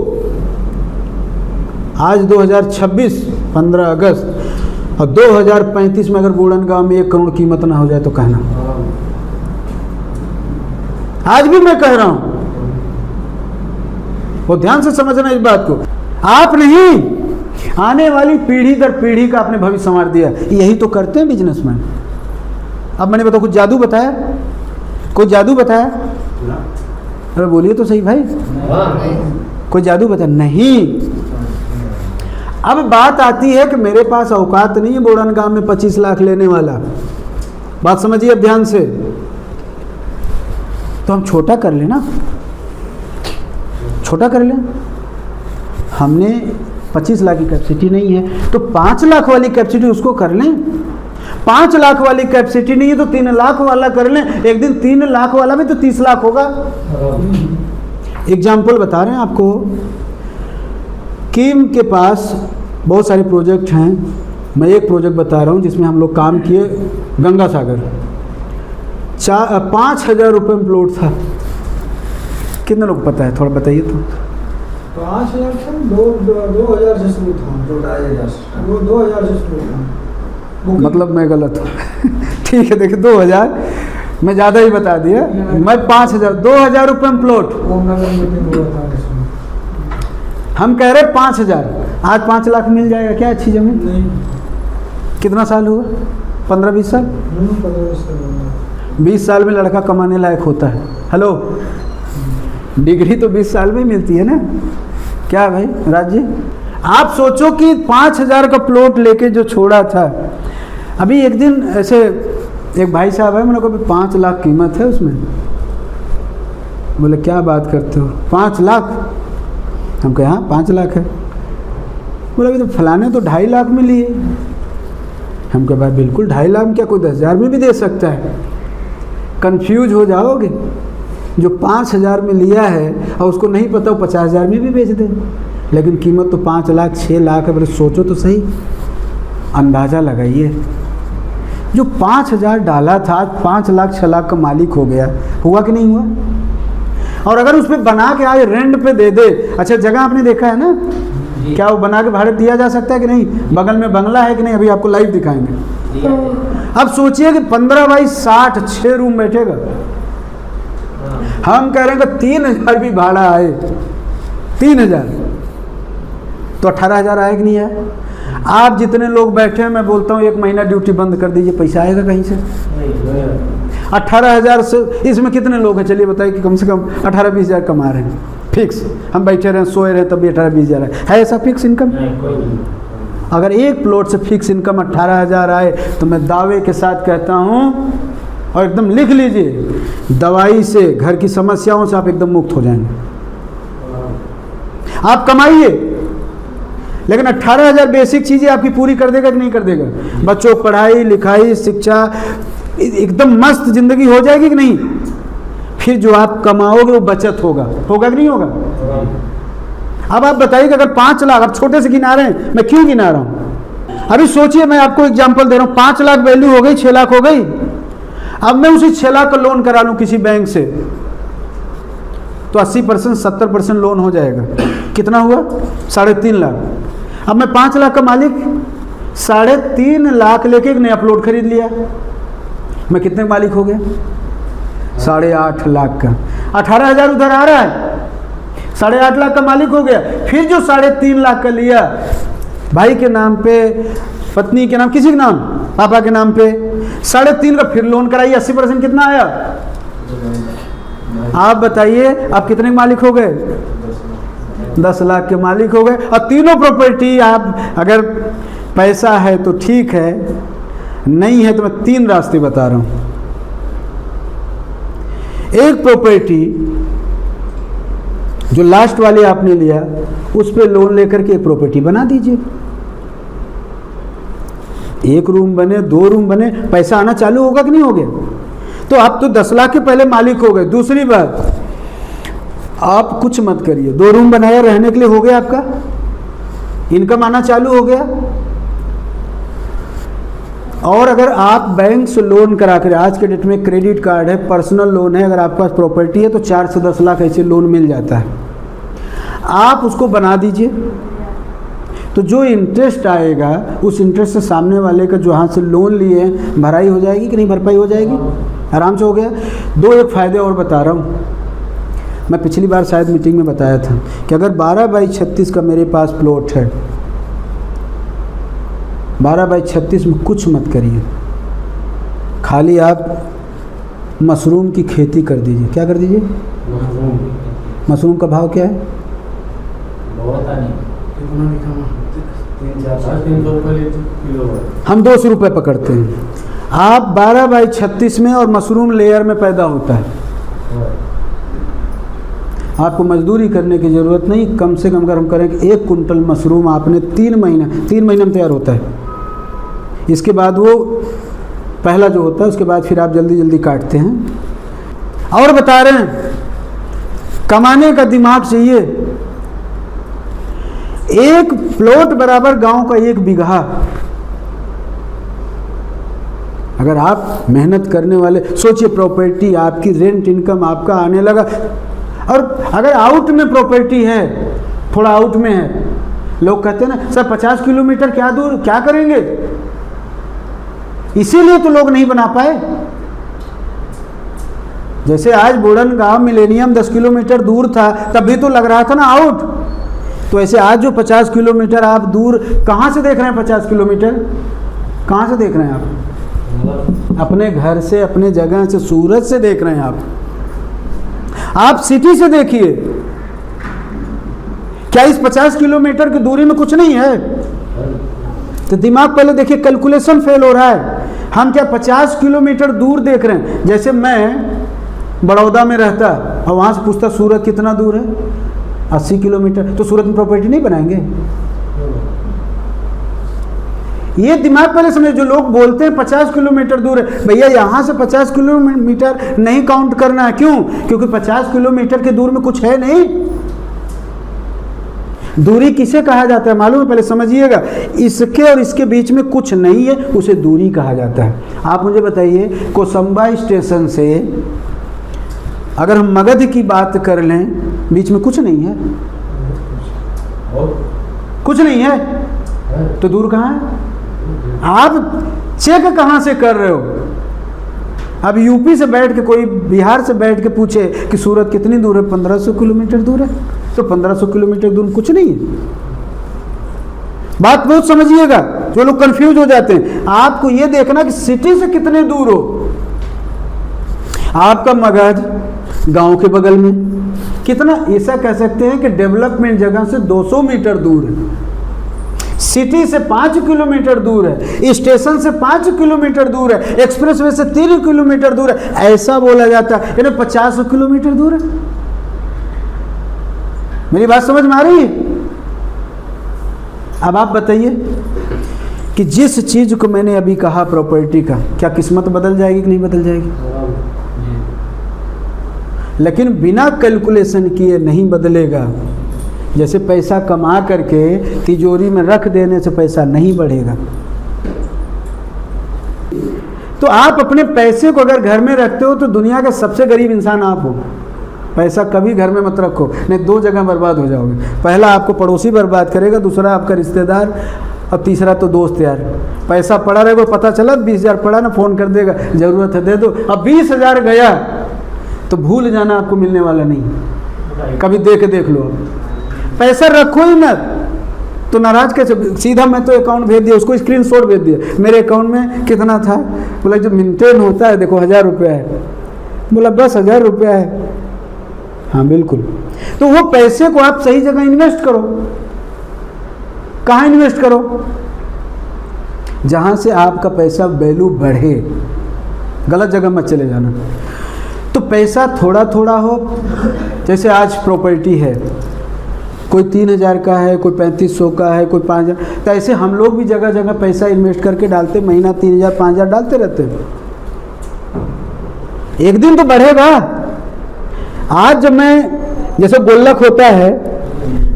[SPEAKER 1] आज 2026 15 अगस्त, और 2035 में अगर बोड़न गांव में 1 करोड़ कीमत ना हो जाए तो कहना। आज भी मैं कह रहा हूं, वो ध्यान से समझना इस बात को। आप नहीं, आने वाली पीढ़ी दर पीढ़ी का आपने भविष्य संवार दिया। यही तो करते हैं बिजनेसमैन। अब मैंने बताया, कुछ जादू बताया? कोई जादू बताया? अरे बोलिए तो सही भाई, कोई जादू बताया? नहीं। अब बात आती है कि मेरे पास औकात नहीं है बोड़न गांव में 25 लाख लेने वाला। बात समझिए अब ध्यान से। तो हम छोटा कर लेना, छोटा कर लें। हमने 25 लाख की कैपेसिटी नहीं है तो 5 लाख वाली कैपेसिटी उसको कर लें। 5 लाख वाली कैपेसिटी नहीं है तो 3 लाख वाला कर लें। एक दिन 3 लाख वाला भी तो 30 लाख होगा। एग्जाम्पल बता रहे हैं आपको। किम के पास बहुत सारे प्रोजेक्ट हैं। मैं एक प्रोजेक्ट बता रहा हूँ जिसमें हम लोग काम किए, गंगा सागर। 5,000 रुपये में प्लॉट था। कितने लोग पता है, थोड़ा बताइए तो।
[SPEAKER 2] 5,000 था, 2,000 से शुरू था, 2,000 से शुरू था।
[SPEAKER 1] मतलब मैं गलत हूँ। ठीक है, देखिए 2,000 मैं ज़्यादा ही बता दिया। मैं 5,000, 2,000 रुपये में प्लॉट। हम कह रहे 5,000, आज 5 लाख मिल जाएगा क्या अच्छी जमीन?
[SPEAKER 2] नहीं।
[SPEAKER 1] कितना साल हुआ? 15-20 साल। 20 साल में लड़का कमाने लायक होता है। हेलो, डिग्री तो 20 साल में मिलती है ना। क्या भाई राज जी, आप सोचो कि 5,000 का प्लॉट लेके जो छोड़ा था। अभी एक दिन ऐसे एक भाई साहब है, मैंने कहा 5 लाख कीमत है उसमें। बोले क्या बात करते हो, 5 लाख? हम कहे हाँ 5 लाख है। बोला कि तो फलाने तो 2.5 लाख में लिए। हम कहे भाई बिल्कुल 2.5 लाख में क्या, कोई 10,000 में भी दे सकता है। कंफ्यूज हो जाओगे। जो 5,000 में लिया है और उसको नहीं पता वो 50,000 में भी बेच दे, लेकिन कीमत तो 5 लाख 6 लाख है। बोले सोचो तो सही, अंदाज़ा लगाइए। जो 5,000 डाला था आज 5 लाख 6 लाख का मालिक हो गया। हुआ कि नहीं हुआ? और अगर उस पर बना के आज रेंट पे दे दे, अच्छा जगह आपने देखा है ना, क्या वो बना के भाड़े दिया जा सकता है कि नहीं? बगल में बंगला है कि नहीं? अभी आपको लाइव दिखाएंगे। अब सोचिए कि 15 बाई 60 6 रूम बैठेगा। हम कह रहे हैं कि 3,000 भी भाड़ा आए, 3,000 तो 18,000 आए कि नहीं आए? आप जितने लोग बैठे हैं, मैं बोलता हूँ 1 महीना ड्यूटी बंद कर दीजिए, पैसा आएगा कहीं से? 18,000 से इसमें कितने लोग हैं चलिए बताइए कि कम से कम 18-20 हज़ार कमा रहे हैं फिक्स। हम बैठे रहे सोए रहे तब भी 18-20 हज़ार है ऐसा फिक्स इनकम? अगर एक प्लॉट से फिक्स इनकम 18,000 आए तो मैं दावे के साथ कहता हूँ, और एकदम लिख लीजिए, दवाई से, घर की समस्याओं से आप एकदम मुक्त हो जाएंगे। आप कमाइए, लेकिन 18,000 बेसिक चीज़ें आपकी पूरी कर देगा कि नहीं कर देगा? बच्चों को पढ़ाई लिखाई शिक्षा एकदम मस्त ज़िंदगी हो जाएगी कि नहीं? फिर जो आप कमाओगे वो बचत होगा, होगा कि नहीं होगा? अब आप बताइए कि अगर 5 लाख, अब छोटे से गिना रहे हैं, मैं क्यों गिना रहा हूँ? अभी सोचिए, मैं आपको एग्जांपल दे रहा हूँ, 5 लाख वैल्यू हो गई, 6 लाख हो गई। अब मैं उसी 6 लाख का लोन करा लूँ किसी बैंक से, तो 80% 70% लोन हो जाएगा। कितना हुआ? 3.5 लाख। अब मैं 5 लाख का मालिक 3.5 लाख लेके एक नया प्लॉट खरीद लिया, मैं कितने का मालिक हो गया? 8.5 लाख का। 18,000 उधर आ रहा है, 8.5 लाख का मालिक हो गया। फिर जो 3.5 लाख का लिया, भाई के नाम पे, पत्नी के नाम, किसी के नाम, पापा के नाम पे, 3.5 का फिर लोन कराइए, 80% कितना आया? आप बताइए, आप कितने के मालिक हो गए? 10 लाख के मालिक हो गए। और तीनों प्रॉपर्टी, आप अगर पैसा है तो ठीक है, नहीं है तो मैं 3 रास्ते बता रहा हूं। एक प्रॉपर्टी जो लास्ट वाले आपने लिया, उस पे लोन लेकर के एक प्रॉपर्टी बना दीजिए। 1 रूम बने, 2 रूम बने, पैसा आना चालू होगा कि नहीं हो गया? तो आप तो 10 लाख के पहले मालिक हो गए। दूसरी बात, आप कुछ मत करिए, 2 रूम बनाया, रहने के लिए हो गया, आपका इनकम आना चालू हो गया। और अगर आप बैंक से लोन करा कर, आज के डेट में क्रेडिट कार्ड है, पर्सनल लोन है, अगर आपके पास प्रॉपर्टी है तो 4 से 10 लाख ऐसे लोन मिल जाता है, आप उसको बना दीजिए। तो जो इंटरेस्ट आएगा, उस इंटरेस्ट से सामने वाले का जो हाथ से लोन लिए हैं, भराई हो जाएगी कि नहीं? भरपाई हो जाएगी, आराम से हो गया। 2 एक फ़ायदे और बता रहा हूँ, मैं पिछली बार शायद मीटिंग में बताया था कि अगर 12/36 का मेरे पास प्लॉट है, 12/36 में कुछ मत करिए, खाली आप मशरूम की खेती कर दीजिए। क्या कर दीजिए? मशरूम का भाव क्या है? हम 200 रुपये पकड़ते हैं। आप 12/36 में और मशरूम लेयर में पैदा होता है, आपको मजदूरी करने की ज़रूरत नहीं। कम से कम अगर हम करें कि 1 कुंटल मशरूम आपने 3 महीने में तैयार होता है। इसके बाद वो पहला जो होता है, उसके बाद फिर आप जल्दी जल्दी काटते हैं। और बता रहे हैं, कमाने का दिमाग चाहिए। 1 प्लॉट बराबर गांव का 1 बीघा। अगर आप मेहनत करने वाले, सोचिए, प्रॉपर्टी आपकी, रेंट इनकम आपका आने लगा। और अगर आउट में प्रॉपर्टी है, थोड़ा आउट में है, लोग कहते हैं ना सर 50 किलोमीटर क्या दूर, क्या करेंगे? इसीलिए तो लोग नहीं बना पाए। जैसे आज बोड़न गांव मिलेनियम 10 किलोमीटर दूर था, तभी तो लग रहा था ना आउट। तो ऐसे आज जो 50 किलोमीटर आप दूर, कहाँ से देख रहे हैं? 50 किलोमीटर कहाँ से देख रहे हैं आप? अपने घर से, अपने जगह से, सूरत से देख रहे हैं आप सिटी से देखिए। क्या इस 50 किलोमीटर की दूरी में कुछ नहीं है? तो दिमाग पहले देखिए, कैलकुलेशन फेल हो रहा है। हम क्या 50 किलोमीटर दूर देख रहे हैं? जैसे मैं बड़ौदा में रहता और वहाँ से पूछता सूरत कितना दूर है, 80 किलोमीटर, तो सूरत में प्रॉपर्टी नहीं बनाएंगे? ये दिमाग पहले समझे। जो लोग बोलते हैं 50 किलोमीटर दूर है, भैया यहाँ से 50 किलोमीटर नहीं काउंट करना है। क्यों? क्योंकि 50 किलोमीटर के दूर में कुछ है नहीं। दूरी किसे कहा जाता है मालूम है? पहले समझिएगा, इसके और इसके बीच में कुछ नहीं है, उसे दूरी कहा जाता है। आप मुझे बताइए, कोसंबा स्टेशन से अगर हम मगध की बात कर लें, बीच में कुछ नहीं है, कुछ नहीं है, तो दूर कहाँ है? आप चेक कहाँ से कर रहे हो? अब यूपी से बैठ के, कोई बिहार से बैठ के पूछे कि सूरत कितनी दूर है? 1500 किलोमीटर दूर है। तो 1500 किलोमीटर दूर कुछ नहीं है। बात बहुत समझिएगा, जो लोग कंफ्यूज हो जाते हैं। आपको ये देखना कि सिटी से कितने दूर हो। आपका मगध गांव के बगल में कितना, ऐसा कह सकते हैं कि डेवलपमेंट जगह से 200 मीटर दूर है, सिटी से 5 किलोमीटर दूर है, स्टेशन से 5 किलोमीटर दूर है, एक्सप्रेसवे से 3 किलोमीटर दूर है, ऐसा बोला जाता है। यानी 50 किलोमीटर दूर है। मेरी बात समझ में आ रही है? अब आप बताइए कि जिस चीज को मैंने अभी कहा प्रॉपर्टी का, क्या किस्मत बदल जाएगी कि नहीं बदल जाएगी? लेकिन बिना कैलकुलेशन किए नहीं बदलेगा। जैसे पैसा कमा करके तिजोरी में रख देने से पैसा नहीं बढ़ेगा। तो आप अपने पैसे को अगर घर में रखते हो तो दुनिया का सबसे गरीब इंसान आप हो। पैसा कभी घर में मत रखो, नहीं 2 जगह बर्बाद हो जाओगे। पहला आपको पड़ोसी बर्बाद करेगा, दूसरा आपका रिश्तेदार, और तीसरा तो दोस्त यार। पैसा पड़ा रहेगा, पता चला 20,000 पड़ा ना, फ़ोन कर देगा ज़रूरत है दे दो, अब 20,000 गया तो भूल जाना, आपको मिलने वाला नहीं। कभी देख लो, पैसा रखो ही मत। तो नाराज कैसे? सीधा मैं तो अकाउंट भेज दिया, उसको स्क्रीनशॉट भेज दिया, मेरे अकाउंट में कितना था। बोला जो मेंटेन होता है देखो 1,000 रुपया है। बोला बस 1,000 रुपया है? हाँ बिल्कुल। तो वो पैसे को आप सही जगह इन्वेस्ट करो। कहाँ इन्वेस्ट करो? जहाँ से आपका पैसा वैल्यू बढ़े, गलत जगह मत चले जाना। तो पैसा थोड़ा थोड़ा हो, जैसे आज प्रॉपर्टी है, कोई 3,000 का है, कोई 3500 का है, कोई 5,000, तो ऐसे हम लोग भी जगह जगह पैसा इन्वेस्ट करके डालते, महीना 3,000 5,000 डालते रहते हैं। एक दिन तो बढ़ेगा। आज जब मैं, जैसे गुल्लक होता है,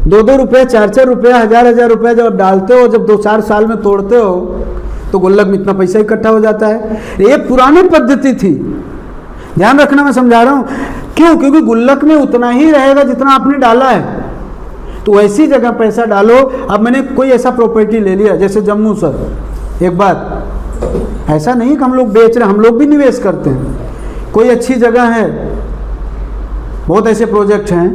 [SPEAKER 1] 2-2 रुपये 4-4 रुपये 1,000 रुपये जब डालते हो, जब 2-4 साल में तोड़ते हो तो गुल्लक में इतना पैसा इकट्ठा हो जाता है। ये पुरानी पद्धति थी, ध्यान रखना, मैं समझा रहा हूँ। क्यों? क्योंकि गुल्लक में उतना ही रहेगा जितना आपने डाला है। तो ऐसी जगह पैसा डालो। अब मैंने कोई ऐसा प्रॉपर्टी ले लिया, जैसे जम्मू सर, एक बात ऐसा नहीं कि हम लोग बेच रहे हैं, हम लोग भी निवेश करते हैं। कोई अच्छी जगह है, बहुत ऐसे प्रोजेक्ट हैं,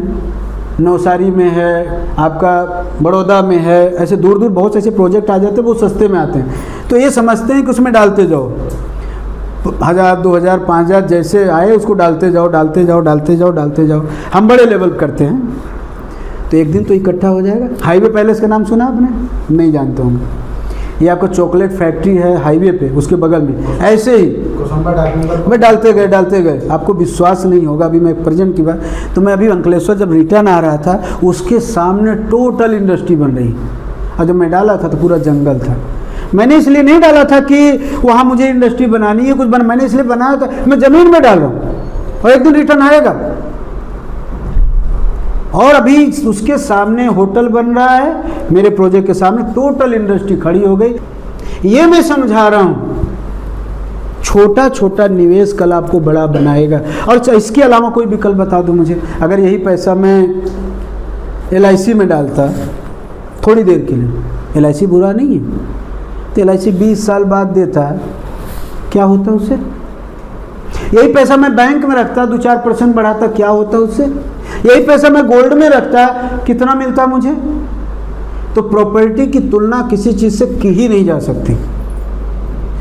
[SPEAKER 1] नवसारी में है, आपका बड़ौदा में है, ऐसे दूर दूर बहुत ऐसे प्रोजेक्ट आ जाते हैं, वो सस्ते में आते हैं। तो ये समझते हैं कि उसमें डालते जाओ, 1,000 2,000 5,000 जैसे आए उसको डालते जाओ डालते जाओ डालते जाओ डालते जाओ। हम बड़े लेवल करते हैं, तो एक दिन तो इकट्ठा हो जाएगा। हाईवे पैलेस का नाम सुना आपने? नहीं जानते होंगे। ये आपका चॉकलेट फैक्ट्री है हाईवे पे, उसके बगल में ऐसे ही मैं डालते गए, आपको विश्वास नहीं होगा। अभी मैं प्रेजेंट की बात, तो मैं अभी अंकलेश्वर जब रिटर्न आ रहा था, उसके सामने टोटल इंडस्ट्री बन रही, और जब मैं डाला था तो पूरा जंगल था। मैंने इसलिए नहीं डाला था कि वहाँ मुझे इंडस्ट्री बनानी है कुछ मैंने इसलिए बनाया था, मैं ज़मीन में डाल रहा हूँ और एक दिन रिटर्न आएगा। और अभी उसके सामने होटल बन रहा है, मेरे प्रोजेक्ट के सामने टोटल इंडस्ट्री खड़ी हो गई। ये मैं समझा रहा हूँ, छोटा छोटा निवेश कल आपको बड़ा बनाएगा। और इसके अलावा कोई विकल्प बता दो मुझे। अगर यही पैसा मैं LIC में डालता थोड़ी देर के लिए, LIC बुरा नहीं है, तो LIC 20 साल बाद देता है, क्या होता उससे? यही पैसा मैं बैंक में रखता, 2-4% बढ़ाता, क्या होता उससे? यही पैसा मैं गोल्ड में रखता, कितना मिलता मुझे? तो प्रॉपर्टी की तुलना किसी चीज़ से की ही नहीं जा सकती।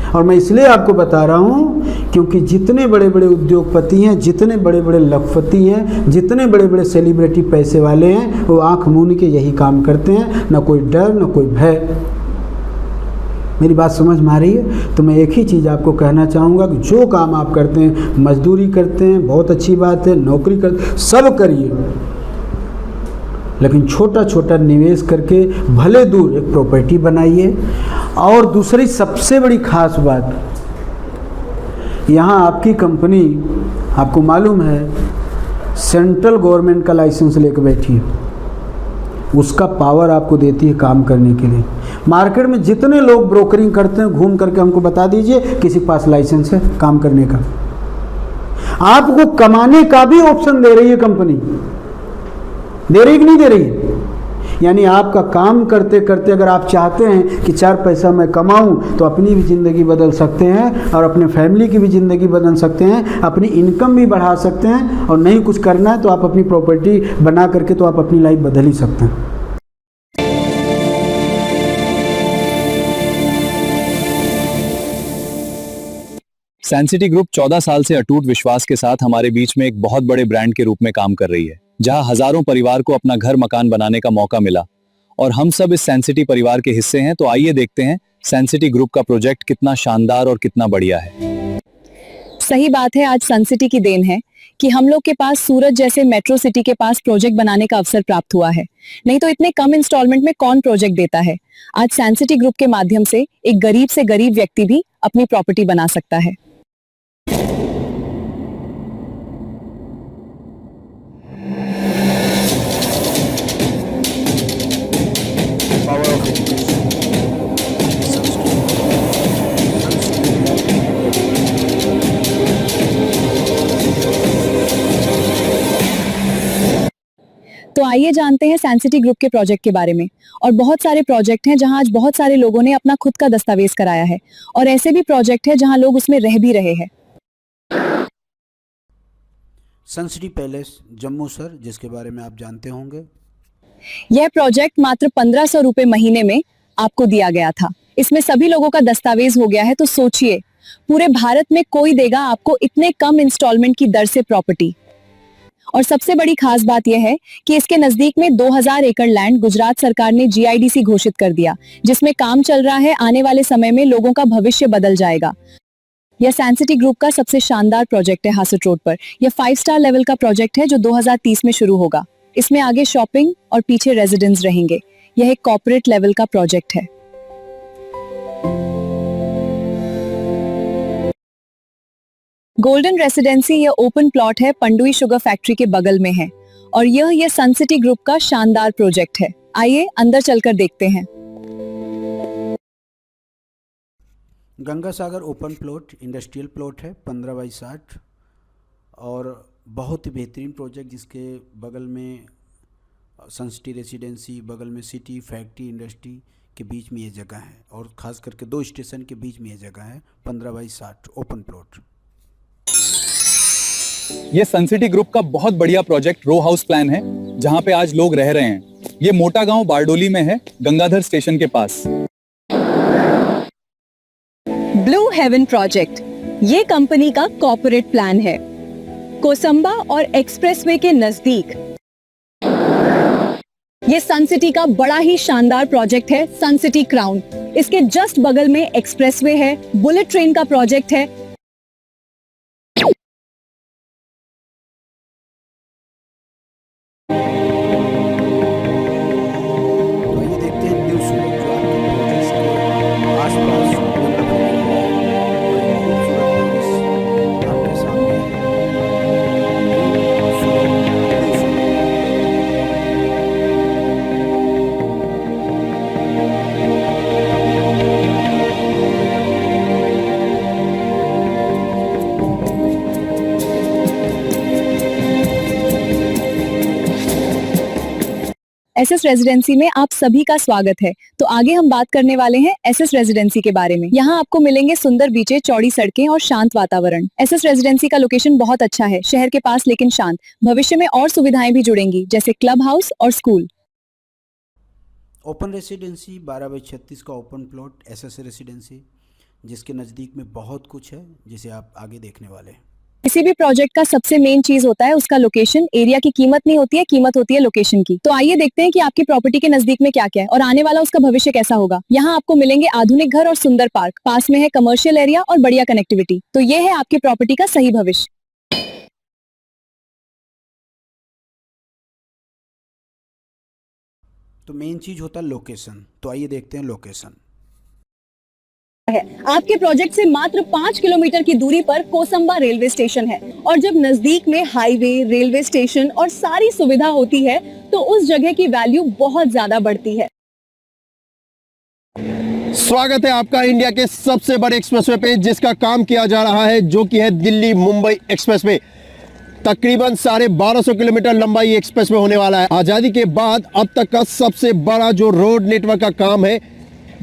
[SPEAKER 1] और मैं इसलिए आपको बता रहा हूँ क्योंकि जितने बड़े बड़े उद्योगपति हैं, जितने बड़े बड़े लखपति हैं, जितने बड़े बड़े सेलिब्रिटी पैसे वाले हैं, वो आँख मूंद के यही काम करते हैं। ना कोई डर, ना कोई भय। मेरी बात समझ में आ रही है? तो मैं एक ही चीज़ आपको कहना चाहूँगा कि जो काम आप करते हैं, मजदूरी करते हैं, बहुत अच्छी बात है, नौकरी करते, सब करिए, लेकिन छोटा छोटा निवेश करके भले दूर एक प्रॉपर्टी बनाइए। और दूसरी सबसे बड़ी खास बात, यहाँ आपकी कंपनी, आपको मालूम है, सेंट्रल गवर्नमेंट का लाइसेंस लेकर बैठी है, उसका पावर आपको देती है काम करने के लिए। मार्केट में जितने लोग ब्रोकरिंग करते हैं, घूम करके हमको बता दीजिए किसी के पास लाइसेंस है काम करने का। आपको कमाने का भी ऑप्शन दे रही है कंपनी, दे रही कि नहीं दे रही है? यानी आपका काम करते करते अगर आप चाहते हैं कि 4 पैसा मैं कमाऊं, तो अपनी भी ज़िंदगी बदल सकते हैं और अपने फैमिली की भी ज़िंदगी बदल सकते हैं, अपनी इनकम भी बढ़ा सकते हैं। और नहीं कुछ करना है तो आप अपनी प्रॉपर्टी बना करके तो आप अपनी लाइफ बदल ही सकते हैं।
[SPEAKER 3] सैनसिटी ग्रुप 14 साल से अटूट विश्वास के साथ हमारे बीच में एक बहुत बड़े ब्रांड के रूप में काम कर रही है, जहां हजारों परिवार को अपना घर मकान बनाने का मौका मिला और हम सब इस सैनसिटी परिवार के हिस्से हैं। तो आइए देखते हैं सैनसिटी ग्रुप का प्रोजेक्ट कितना शानदार और कितना बढ़िया है।
[SPEAKER 4] सही बात है, आज सनसिटी की देन है कि हम लोग के पास सूरत जैसे मेट्रो सिटी के पास प्रोजेक्ट बनाने का अवसर प्राप्त हुआ है। नहीं तो इतने कम इंस्टॉलमेंट में कौन प्रोजेक्ट देता है। आज सैनसिटी ग्रुप के माध्यम से एक गरीब से गरीब व्यक्ति भी अपनी प्रॉपर्टी बना सकता है। आइए जानते हैं सैनसिटी ग्रुप के प्रोजेक्ट के बारे में। और बहुत सारे प्रोजेक्ट हैं जहां आज बहुत सारे लोगों ने अपना खुद का दस्तावेज कराया है, और ऐसे भी प्रोजेक्ट है जहां लोग उसमें रह भी रहे हैं।
[SPEAKER 1] सनसिटी पैलेस जम्मू सर, जिसके बारे में आप जानते होंगे।
[SPEAKER 4] यह प्रोजेक्ट मात्र 1500 रुपए महीने में आपको दिया गया था। इसमें सभी लोगों का दस्तावेज हो गया है, तो सोचिए पूरे भारत में कोई देगा आपको इतने कम इंस्टॉलमेंट की दर से प्रॉपर्टी। और सबसे बड़ी खास बात यह है कि इसके नजदीक में 2000 एकड़ लैंड गुजरात सरकार ने जीआईडीसी घोषित कर दिया, जिसमें काम चल रहा है। आने वाले समय में लोगों का भविष्य बदल जाएगा। यह सैनसिटी ग्रुप का सबसे शानदार प्रोजेक्ट है हासुट रोड पर। यह 5 स्टार लेवल का प्रोजेक्ट है जो 2030 में शुरू होगा। इसमें आगे शॉपिंग और पीछे रेजिडेंस रहेंगे। यह एक कॉर्पोरेट लेवल का प्रोजेक्ट है। गोल्डन रेसिडेंसी यह ओपन प्लॉट है, पंडुई शुगर फैक्ट्री के बगल में है, और यह सनसिटी ग्रुप का शानदार प्रोजेक्ट है। आइए अंदर चलकर देखते हैं।
[SPEAKER 1] Ganga Sagar open plot industrial plot है, 15/60, और बहुत ही बेहतरीन प्रोजेक्ट, जिसके बगल में सनसिटी रेसिडेंसी, बगल में सिटी फैक्ट्री इंडस्ट्री के बीच में ये जगह है, और ख़ास करके 2 स्टेशन के बीच में ये जगह है। 15/60 ओपन प्लॉट।
[SPEAKER 3] ये सनसिटी ग्रुप का बहुत बढ़िया प्रोजेक्ट रो हाउस प्लान है, जहां पे आज लोग रह रहे हैं। ये मोटा गांव बारडोली में है, गंगाधर स्टेशन के पास।
[SPEAKER 4] ब्लू हेवन प्रोजेक्ट ये कंपनी का कॉर्पोरेट प्लान है, कोसंबा और एक्सप्रेसवे के नजदीक। ये सनसिटी का बड़ा ही शानदार प्रोजेक्ट है, सनसिटी क्राउन। इसके जस्ट बगल में एक्सप्रेसवे है, बुलेट ट्रेन का प्रोजेक्ट है।
[SPEAKER 1] तो ये देखते हैं न्यू सूरत, जो आपके प्रोजेक्ट्स के आसपास डेवलप हो रहा है। खूबसूरत प्रोजेक्ट्स आपके सामने न्यू सूरत।
[SPEAKER 4] एसएस रेजिडेंसी में आप सभी का स्वागत है। तो आगे हम बात करने वाले हैं एसएस रेजिडेंसी के बारे में। यहाँ आपको मिलेंगे सुंदर बीचें, चौड़ी सड़कें और शांत वातावरण। एसएस रेजिडेंसी का लोकेशन बहुत अच्छा है, शहर के पास लेकिन शांत। भविष्य में और सुविधाएं भी जुड़ेंगी, जैसे क्लब हाउस और स्कूल।
[SPEAKER 1] ओपन रेसिडेंसी 12/36 का ओपन प्लॉट एसएस रेसिडेंसी, जिसके नज़दीक में बहुत कुछ है, जिसे आप आगे देखने वाले हैं।
[SPEAKER 4] किसी भी प्रोजेक्ट का सबसे मेन चीज होता है उसका लोकेशन। एरिया की कीमत नहीं होती है, कीमत होती है लोकेशन की। तो आइए देखते हैं कि आपकी प्रॉपर्टी के नजदीक में क्या क्या है और आने वाला उसका भविष्य कैसा होगा। यहाँ आपको मिलेंगे आधुनिक घर और सुंदर पार्क, पास में है कमर्शियल एरिया और बढ़िया कनेक्टिविटी। तो ये है आपकी प्रॉपर्टी का सही भविष्य।
[SPEAKER 1] तो मेन चीज़ होता है लोकेशन। तो आइए देखते हैं लोकेशन।
[SPEAKER 4] है आपके प्रोजेक्ट से मात्र 5 किलोमीटर की दूरी पर कोसंबा रेलवे स्टेशन है, और जब नजदीक में हाईवे, रेलवे स्टेशन और सारी सुविधा होती है तो उस जगह की वैल्यू बहुत ज्यादा बढ़ती है।
[SPEAKER 5] स्वागत है आपका इंडिया के सबसे बड़े एक्सप्रेसवे पे, जिसका काम किया जा रहा है, जो कि है दिल्ली मुंबई एक्सप्रेसवे। तकरीबन 1250 किलोमीटर लंबा ये एक्सप्रेसवे होने वाला है। आजादी के बाद अब तक का सबसे बड़ा जो रोड नेटवर्क का काम है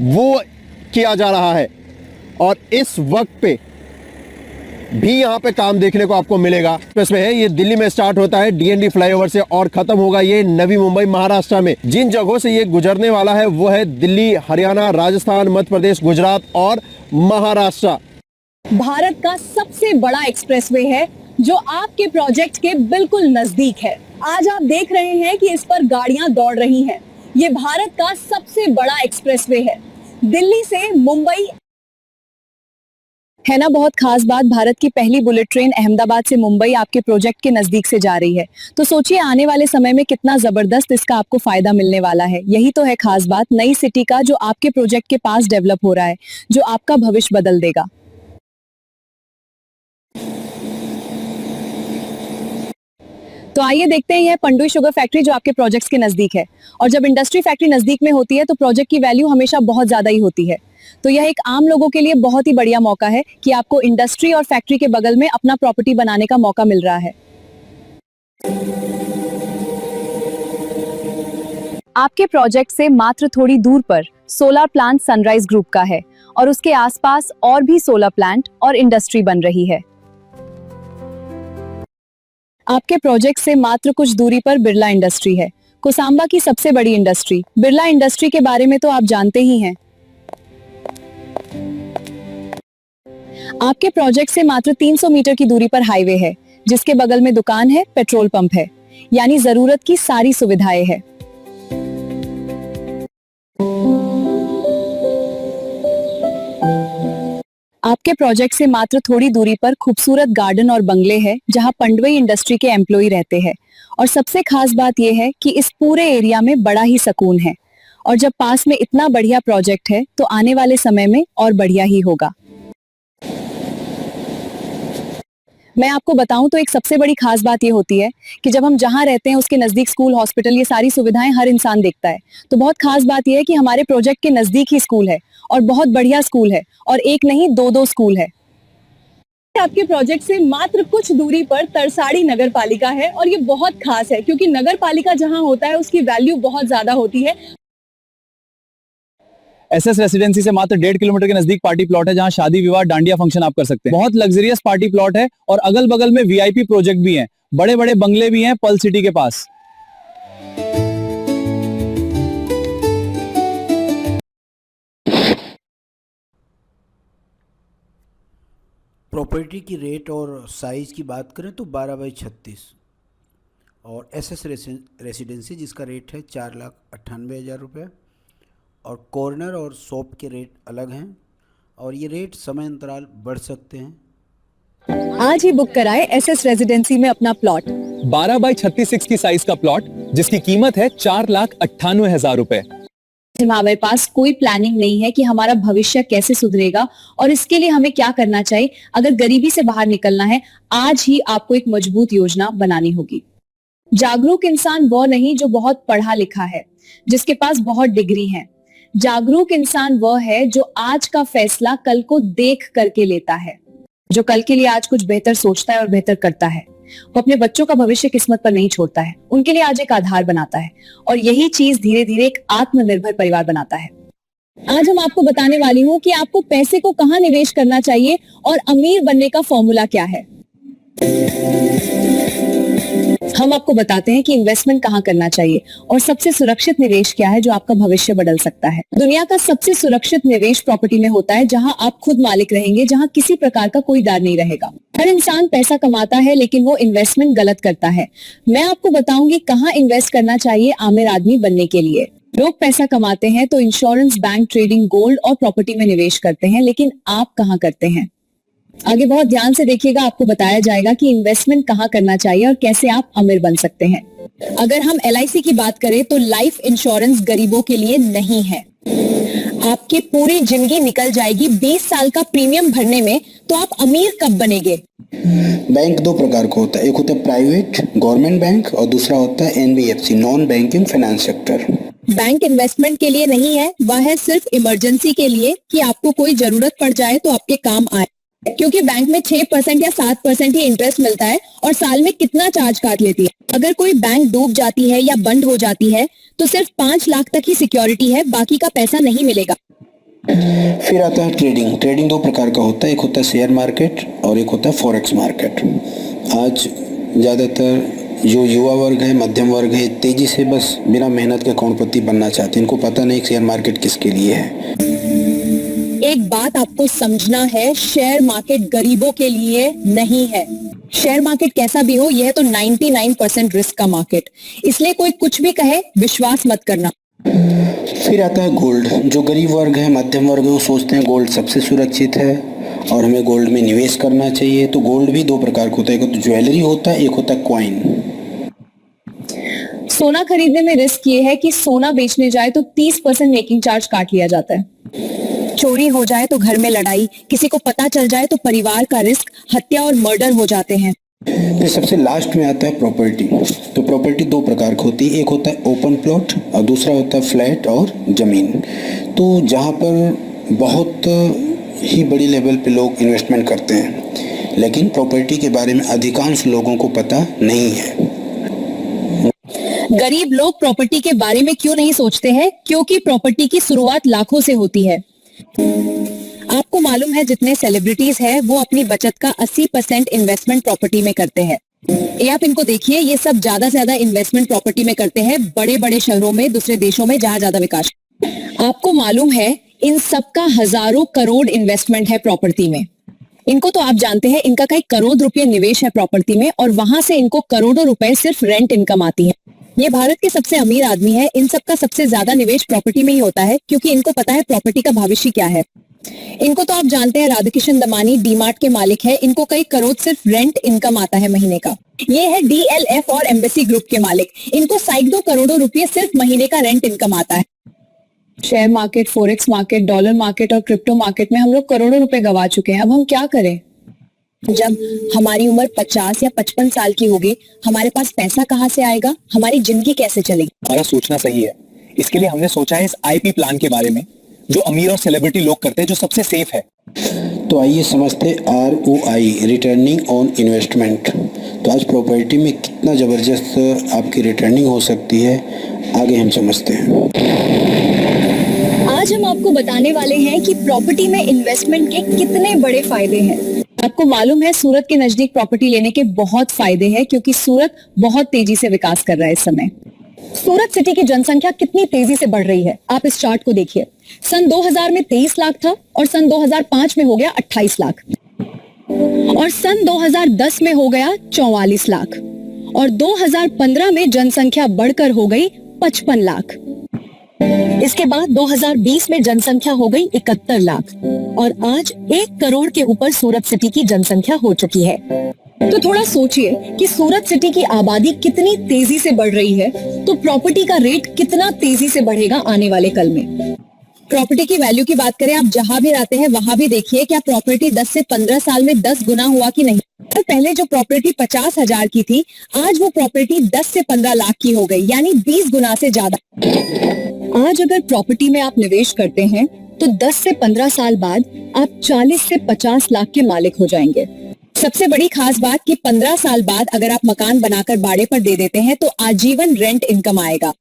[SPEAKER 5] वो किया जा रहा है, और इस वक्त पे भी यहाँ पे काम देखने को आपको मिलेगा। एक्सप्रेसवे है, ये दिल्ली में स्टार्ट होता है डीएनडी फ्लाईओवर से और खत्म होगा ये नवी मुंबई महाराष्ट्र में। जिन जगहों से ये गुजरने वाला है वो है दिल्ली, हरियाणा, राजस्थान, मध्य प्रदेश, गुजरात और महाराष्ट्र।
[SPEAKER 4] भारत का सबसे बड़ा एक्सप्रेसवे है जो आपके प्रोजेक्ट के बिल्कुल नजदीक है। आज आप देख रहे हैं कि इस पर गाड़ियां दौड़ रही हैं। ये भारत का सबसे बड़ा एक्सप्रेसवे है, दिल्ली से मुंबई। है ना बहुत खास बात, भारत की पहली बुलेट ट्रेन अहमदाबाद से मुंबई आपके प्रोजेक्ट के नजदीक से जा रही है। तो सोचिए आने वाले समय में कितना जबरदस्त इसका आपको फायदा मिलने वाला है। यही तो है खास बात नई सिटी का, जो आपके प्रोजेक्ट के पास डेवलप हो रहा है, जो आपका भविष्य बदल देगा। तो आइए देखते हैं यह पंडुई शुगर फैक्ट्री जो आपके प्रोजेक्ट्स के नजदीक है। और जब इंडस्ट्री फैक्ट्री नजदीक में होती है तो प्रोजेक्ट की वैल्यू हमेशा बहुत ज्यादा ही होती है। तो यह एक आम लोगों के लिए बहुत ही बढ़िया मौका है कि आपको इंडस्ट्री और फैक्ट्री के बगल में अपना प्रॉपर्टी बनाने का मौका मिल रहा है। आपके प्रोजेक्ट से मात्र थोड़ी दूर पर सोलर प्लांट सनराइज ग्रुप का है और उसके आसपास और भी सोलर प्लांट और इंडस्ट्री बन रही है। आपके प्रोजेक्ट से मात्र कुछ दूरी पर बिरला इंडस्ट्री है, कोसांबा की सबसे बड़ी इंडस्ट्री। बिरला इंडस्ट्री के बारे में तो आप जानते ही हैं। आपके प्रोजेक्ट से मात्र 300 मीटर की दूरी पर हाईवे है, जिसके बगल में दुकान है, पेट्रोल पंप है, यानी जरूरत की सारी सुविधाएं हैं। आपके प्रोजेक्ट से मात्र थोड़ी दूरी पर खूबसूरत गार्डन और बंगले हैं, जहां पंडवई इंडस्ट्री के एम्प्लॉय रहते हैं। और सबसे खास बात यह है कि इस पूरे एरिया में बड़ा ही सुकून है। और जब पास में इतना बढ़िया प्रोजेक्ट है तो आने वाले समय में और बढ़िया ही होगा। मैं आपको बताऊं तो एक सबसे बड़ी खास बात ये होती है कि जब हम जहां रहते हैं उसके नजदीक स्कूल, हॉस्पिटल, ये सारी सुविधाएं हर इंसान देखता है। तो बहुत खास बात यह है कि हमारे प्रोजेक्ट के नजदीक ही स्कूल है और बहुत बढ़िया स्कूल है, और एक नहीं दो स्कूल है। आपके प्रोजेक्ट से मात्र कुछ दूरी पर तरसाड़ी नगर पालिका है और ये बहुत खास है क्योंकि नगर पालिका जहां होता है उसकी वैल्यू बहुत ज्यादा होती है।
[SPEAKER 3] एसएस रेसिडेंसी से मात्र 1.5 किलोमीटर के नजदीक पार्टी प्लॉट है, जहां शादी विवाह डांडिया फंक्शन आप कर सकते हैं। बहुत लग्जरियस पार्टी प्लॉट है और अगल बगल में वीआईपी प्रोजेक्ट भी हैं, बड़े बड़े बंगले भी हैं पर्ल सिटी के पास।
[SPEAKER 1] प्रॉपर्टी की रेट और साइज़ की बात करें तो 12/36 और एसएस रेसिडेंसी जिसका रेट है 4,98,000 रुपये, और कॉर्नर और शॉप के रेट अलग हैं और ये रेट समय अंतराल बढ़ सकते हैं।
[SPEAKER 4] आज ही बुक कराएं एसएस रेजिडेंसी में अपना प्लॉट।
[SPEAKER 3] 12/36 की साइज का प्लॉट जिसकी कीमत है 4,98,000 रुपए।
[SPEAKER 4] हमारे पास कोई प्लानिंग नहीं है कि हमारा भविष्य कैसे सुधरेगा और इसके लिए हमें क्या करना चाहिए। अगर गरीबी से बाहर निकलना है, आज ही आपको एक मजबूत योजना बनानी होगी। जागरूक इंसान वो नहीं जो बहुत पढ़ा लिखा है, जिसके पास बहुत डिग्री है। जागरूक इंसान वह है जो आज का फैसला कल को देख करके लेता है, जो कल के लिए आज कुछ बेहतर सोचता है और बेहतर करता है। वो अपने बच्चों का भविष्य किस्मत पर नहीं छोड़ता है, उनके लिए आज एक आधार बनाता है और यही चीज धीरे धीरे एक आत्मनिर्भर परिवार बनाता है। आज हम आपको बताने वाली हूँ कि आपको पैसे को कहाँ निवेश करना चाहिए और अमीर बनने का फॉर्मूला क्या है। हम आपको बताते हैं कि इन्वेस्टमेंट कहाँ करना चाहिए और सबसे सुरक्षित निवेश क्या है जो आपका भविष्य बदल सकता है। दुनिया का सबसे सुरक्षित निवेश प्रॉपर्टी में होता है, जहां आप खुद मालिक रहेंगे, जहां किसी प्रकार का कोई डर नहीं रहेगा। हर इंसान पैसा कमाता है लेकिन वो इन्वेस्टमेंट गलत करता है। मैं आपको बताऊंगी कहाँ इन्वेस्ट करना चाहिए आमिर आदमी बनने के लिए। लोग पैसा कमाते हैं तो इंश्योरेंस, बैंक, ट्रेडिंग, गोल्ड और प्रॉपर्टी में निवेश करते हैं, लेकिन आप कहाँ करते हैं? आगे बहुत ध्यान से देखिएगा, आपको बताया जाएगा कि इन्वेस्टमेंट कहाँ करना चाहिए और कैसे आप अमीर बन सकते हैं। अगर हम LIC की बात करें तो लाइफ इंश्योरेंस गरीबों के लिए नहीं है। आपकी पूरी जिंदगी निकल जाएगी 20 साल का प्रीमियम भरने में, तो आप अमीर कब बनेंगे?
[SPEAKER 6] बैंक दो प्रकार का होता है, एक होता है प्राइवेट गवर्नमेंट बैंक और दूसरा होता है NBFC, non banking finance sector.
[SPEAKER 4] Bank investment के लिए नहीं है, वह है सिर्फ इमरजेंसी के लिए कि आपको कोई जरूरत पड़ जाए तो आपके काम आए। क्योंकि बैंक में 6% या 7% ही इंटरेस्ट मिलता है और साल में कितना चार्ज काट लेती है। अगर कोई बैंक डूब जाती है या बंद हो जाती है तो सिर्फ 5 लाख तक ही सिक्योरिटी है, बाकी का पैसा नहीं मिलेगा।
[SPEAKER 6] फिर आता है ट्रेडिंग। ट्रेडिंग दो प्रकार का होता है, एक होता है शेयर मार्केट और एक होता है फॉरेक्स मार्केट। आज ज़्यादातर जो युवा वर्ग है, मध्यम वर्ग है, तेजी से बस बिना मेहनत के करोड़पति बनना चाहते हैं। इनको पता नहीं शेयर मार्केट किसके लिए है।
[SPEAKER 4] एक बात आपको समझना है, शेयर मार्केट गरीबों के लिए नहीं है। शेयर मार्केट कैसा भी हो, यह तो 99% रिस्क का मार्केट, इसलिए कोई कुछ भी कहे विश्वास मत करना।
[SPEAKER 6] फिर आता है गोल्ड। जो गरीब वर्ग है, मध्यम वर्ग है, वो सोचते हैं गोल्ड सबसे सुरक्षित है और हमें गोल्ड में निवेश करना चाहिए। तो गोल्ड भी दो प्रकार का होता है, एक तो ज्वेलरी होता है, एक होता है कॉइन।
[SPEAKER 4] सोना खरीदने में रिस्क ये है कि सोना बेचने जाए तो 30% मेकिंग चार्ज काट लिया जाता है। चोरी हो जाए तो घर में लड़ाई, किसी को पता चल जाए तो परिवार का रिस्क, हत्या और मर्डर हो जाते हैं।
[SPEAKER 6] फिर सबसे लास्ट में आता है प्रॉपर्टी। तो प्रॉपर्टी दो प्रकार की होती है, एक होता है ओपन प्लॉट और दूसरा होता है फ्लैट और ज़मीन। तो जहाँ पर बहुत ही बड़ी लेवल पे लोग इन्वेस्टमेंट करते हैं, लेकिन प्रॉपर्टी के बारे में अधिकांश लोगों को पता नहीं है।
[SPEAKER 4] गरीब लोग प्रॉपर्टी के बारे में क्यों नहीं सोचते हैं? क्योंकि प्रॉपर्टी की शुरुआत लाखों से होती है। आपको मालूम है जितने सेलिब्रिटीज हैं वो अपनी बचत का 80% इन्वेस्टमेंट प्रॉपर्टी में करते हैं। ये आप इनको देखिए, ये सब ज्यादा से ज्यादा इन्वेस्टमेंट प्रॉपर्टी में करते हैं बड़े बड़े शहरों में, दूसरे देशों में जहां ज्यादा विकास। आपको मालूम है इन सबका हजारों करोड़ इन्वेस्टमेंट है प्रॉपर्टी में। इनको तो आप जानते हैं, इनका कई करोड़ रुपए निवेश है प्रॉपर्टी में और वहां से इनको करोड़ों रुपए सिर्फ रेंट इनकम आती है। ये भारत के सबसे अमीर आदमी है। इन सबका सबसे ज्यादा निवेश प्रॉपर्टी में ही होता है क्योंकि इनको पता है प्रॉपर्टी का भविष्य क्या है। इनको तो आप जानते हैं, राधाकिशन दमानी डीमार्ट के मालिक है। इनको कई करोड़ सिर्फ रेंट इनकम आता है महीने का। ये है डीएलएफ और एम्बेसी ग्रुप के मालिक। इनको सैकड़ों करोड़ों रुपए सिर्फ महीने का रेंट इनकम आता है। Share market, forex market, dollar market और क्रिप्टो मार्केट में हम लोग करोड़ों रुपए गवा चुके हैं। अब हम क्या करें? जब हमारी उम्र 50 या 55 साल की होगी, हमारे पास पैसा कहाँ से आएगा? हमारी जिंदगी कैसे चलेगी?
[SPEAKER 3] हमारा सोचना सही है। इसके लिए हमने सोचा है इस आईपी प्लान के बारे में, जो अमीर और सेलिब्रिटी लोग करते हैं, जो सबसे सेफ है।
[SPEAKER 6] तो आइए समझते ROI, रिटर्निंग ऑन इन्वेस्टमेंट। तो आज प्रॉपर्टी में कितना ज़बरदस्त आपकी रिटर्निंग हो सकती है, आगे हम समझते हैं।
[SPEAKER 4] आज हम आपको बताने वाले हैं कि प्रॉपर्टी में इन्वेस्टमेंट के कितने बड़े फायदे हैं। आपको मालूम है सूरत के नजदीक प्रॉपर्टी लेने के बहुत फायदे हैं क्योंकि सूरत बहुत तेजी से विकास कर रहा है इस समय। सूरत सिटी की जनसंख्या कितनी तेजी से बढ़ रही है, आप इस चार्ट को देखिए। सन 2000 में 23 लाख था और सन 2005 में हो गया 28 लाख और सन 2010 में हो गया 44 लाख और 2015 में जनसंख्या बढ़कर हो गई 55 लाख। इसके बाद 2020 में जनसंख्या हो गई 71 लाख और आज 1 करोड़ के ऊपर सूरत सिटी की जनसंख्या हो चुकी है। तो थोड़ा सोचिए कि सूरत सिटी की आबादी कितनी तेजी से बढ़ रही है, तो प्रॉपर्टी का रेट कितना तेजी से बढ़ेगा आने वाले कल में। प्रॉपर्टी की वैल्यू की बात करें, आप जहां भी रहते हैं वहां भी देखिए क्या प्रॉपर्टी 10 से 15 साल में 10 गुना हुआ कि नहीं। तो पहले जो प्रॉपर्टी 50,000 की थी, आज वो प्रॉपर्टी 10 से 15 लाख की हो गई, यानी 20 गुना से ज्यादा। आज अगर प्रॉपर्टी में आप निवेश करते हैं तो 10 से 15 साल बाद आप 40 से 50 लाख के मालिक हो जाएंगे। सबसे बड़ी खास बात कि 15 साल बाद अगर आप मकान बनाकर भाड़े पर दे देते हैं तो आजीवन रेंट इनकम आएगा।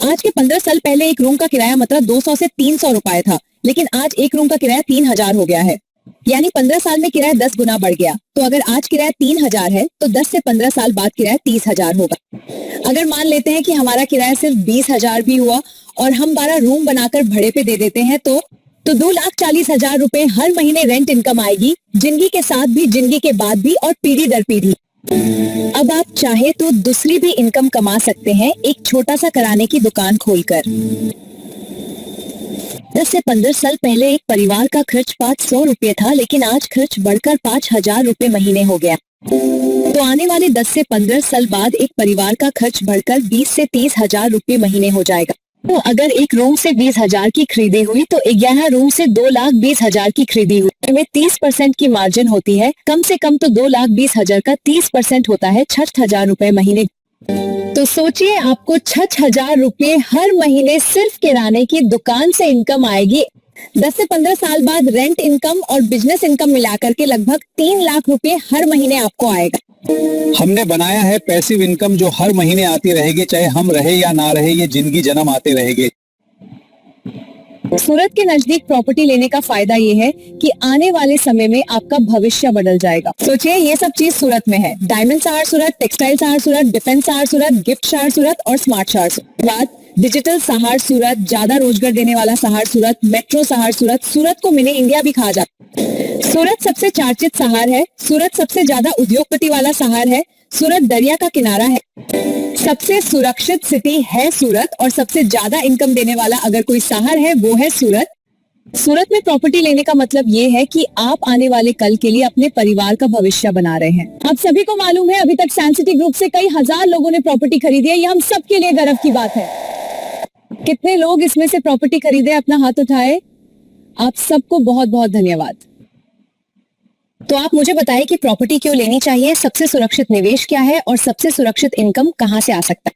[SPEAKER 4] आज के 15 साल पहले एक रूम का किराया मतलब 200 से 300 रुपए था, लेकिन आज एक रूम का किराया 3000 हो गया है, यानी 15 साल में किराया 10 गुना बढ़ गया। तो अगर आज किराया 3000 है तो 10 से 15 साल बाद किराया 30,000 होगा। अगर मान लेते हैं कि हमारा किराया सिर्फ 20,000 भी हुआ और हम 12 रूम बनाकर भाड़े पे दे देते हैं तो 2,40,000 रुपए हर महीने रेंट इनकम आएगी, जिंदगी के साथ भी, जिंदगी के बाद भी और पीढ़ी दर पीढ़ी। अब आप चाहे तो दूसरी भी इनकम कमा सकते हैं, एक छोटा सा किराने की दुकान खोलकर। 10 से 15 साल पहले एक परिवार का खर्च 500 रुपये था, लेकिन आज खर्च बढ़कर 5,000 रुपए महीने हो गया। तो आने वाले 10 से 15 साल बाद एक परिवार का खर्च बढ़कर 20 से 30,000 रुपए महीने हो जाएगा। तो अगर एक रूम से 20,000 की खरीदी हुई तो 11 रूम से 2,20,000 की खरीदी हुई में 30% की मार्जिन होती है। कम से कम तो 2,20,000 का 30% होता है 6,000 रुपए महीने। तो सोचिए आपको 6,000 रुपए हर महीने सिर्फ किराने की दुकान से इनकम आएगी। 10 से 15 साल बाद रेंट इनकम और बिजनेस इनकम मिलाकर के लगभग 3 लाख रुपए हर महीने आपको आएगा।
[SPEAKER 3] हमने बनाया है पैसिव इनकम जो हर महीने आती रहेगी, चाहे हम रहे या ना रहे, ये जिंदगी जन्म आते रहेंगे।
[SPEAKER 4] सूरत के नजदीक प्रॉपर्टी लेने का फायदा ये है कि आने वाले समय में आपका भविष्य बदल जाएगा। सोचिए ये सब चीज सूरत में है। डायमंड शहर सूरत, टेक्सटाइल शहर सूरत, डिफेंस शहर सूरत, गिफ्ट शहर सूरत और स्मार्ट शहर सूरत, डिजिटल शहर सूरत, ज्यादा रोजगार देने वाला शहर सूरत, मेट्रो शहर सूरत। सूरत को मिनी इंडिया भी कहा जाता है। सूरत सबसे चर्चित शहर है। सूरत सबसे ज्यादा उद्योगपति वाला शहर है। सूरत दरिया का किनारा है। सबसे सुरक्षित सिटी है सूरत और सबसे ज्यादा इनकम देने वाला अगर कोई शहर है वो है सूरत। सूरत में प्रॉपर्टी लेने का मतलब ये है कि आप आने वाले कल के लिए अपने परिवार का भविष्य बना रहे हैं। आप सभी को मालूम है अभी तक सैनसिटी ग्रुप से कई हजार लोगों ने प्रॉपर्टी खरीदी है। ये हम सबके लिए गर्व की बात है। कितने लोग इसमें से प्रॉपर्टी खरीदे, अपना हाथ उठाए। आप सबको बहुत बहुत धन्यवाद। तो आप मुझे बताएं कि प्रॉपर्टी क्यों लेनी चाहिए, सबसे सुरक्षित निवेश क्या है और सबसे सुरक्षित इनकम कहां से आ सकता है।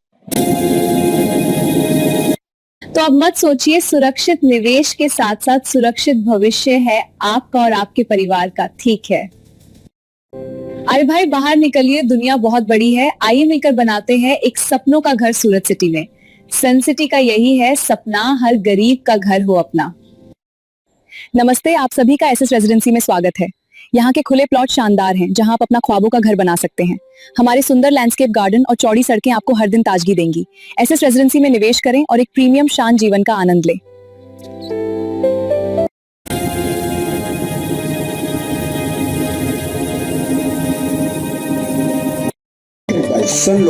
[SPEAKER 4] तो अब मत सोचिए, सुरक्षित निवेश के साथ साथ सुरक्षित भविष्य है आपका और आपके परिवार का, ठीक है। अरे भाई बाहर निकलिए, दुनिया बहुत बड़ी है। आइए मिलकर बनाते हैं एक सपनों का घर सूरत सिटी में। सन सिटी का यही है सपना, हर गरीब का घर हो अपना। नमस्ते, आप सभी का एसएस रेजिडेंसी में स्वागत है। यहाँ के खुले प्लॉट शानदार हैं, जहाँ आप अपना ख्वाबों का घर बना सकते हैं। हमारे सुंदर लैंडस्केप गार्डन और चौड़ी सड़कें आपको हर दिन ताजगी देंगी। एसएस रेजिडेंसी में निवेश करें और एक प्रीमियम शान जीवन का आनंद लें।
[SPEAKER 6] बाइसन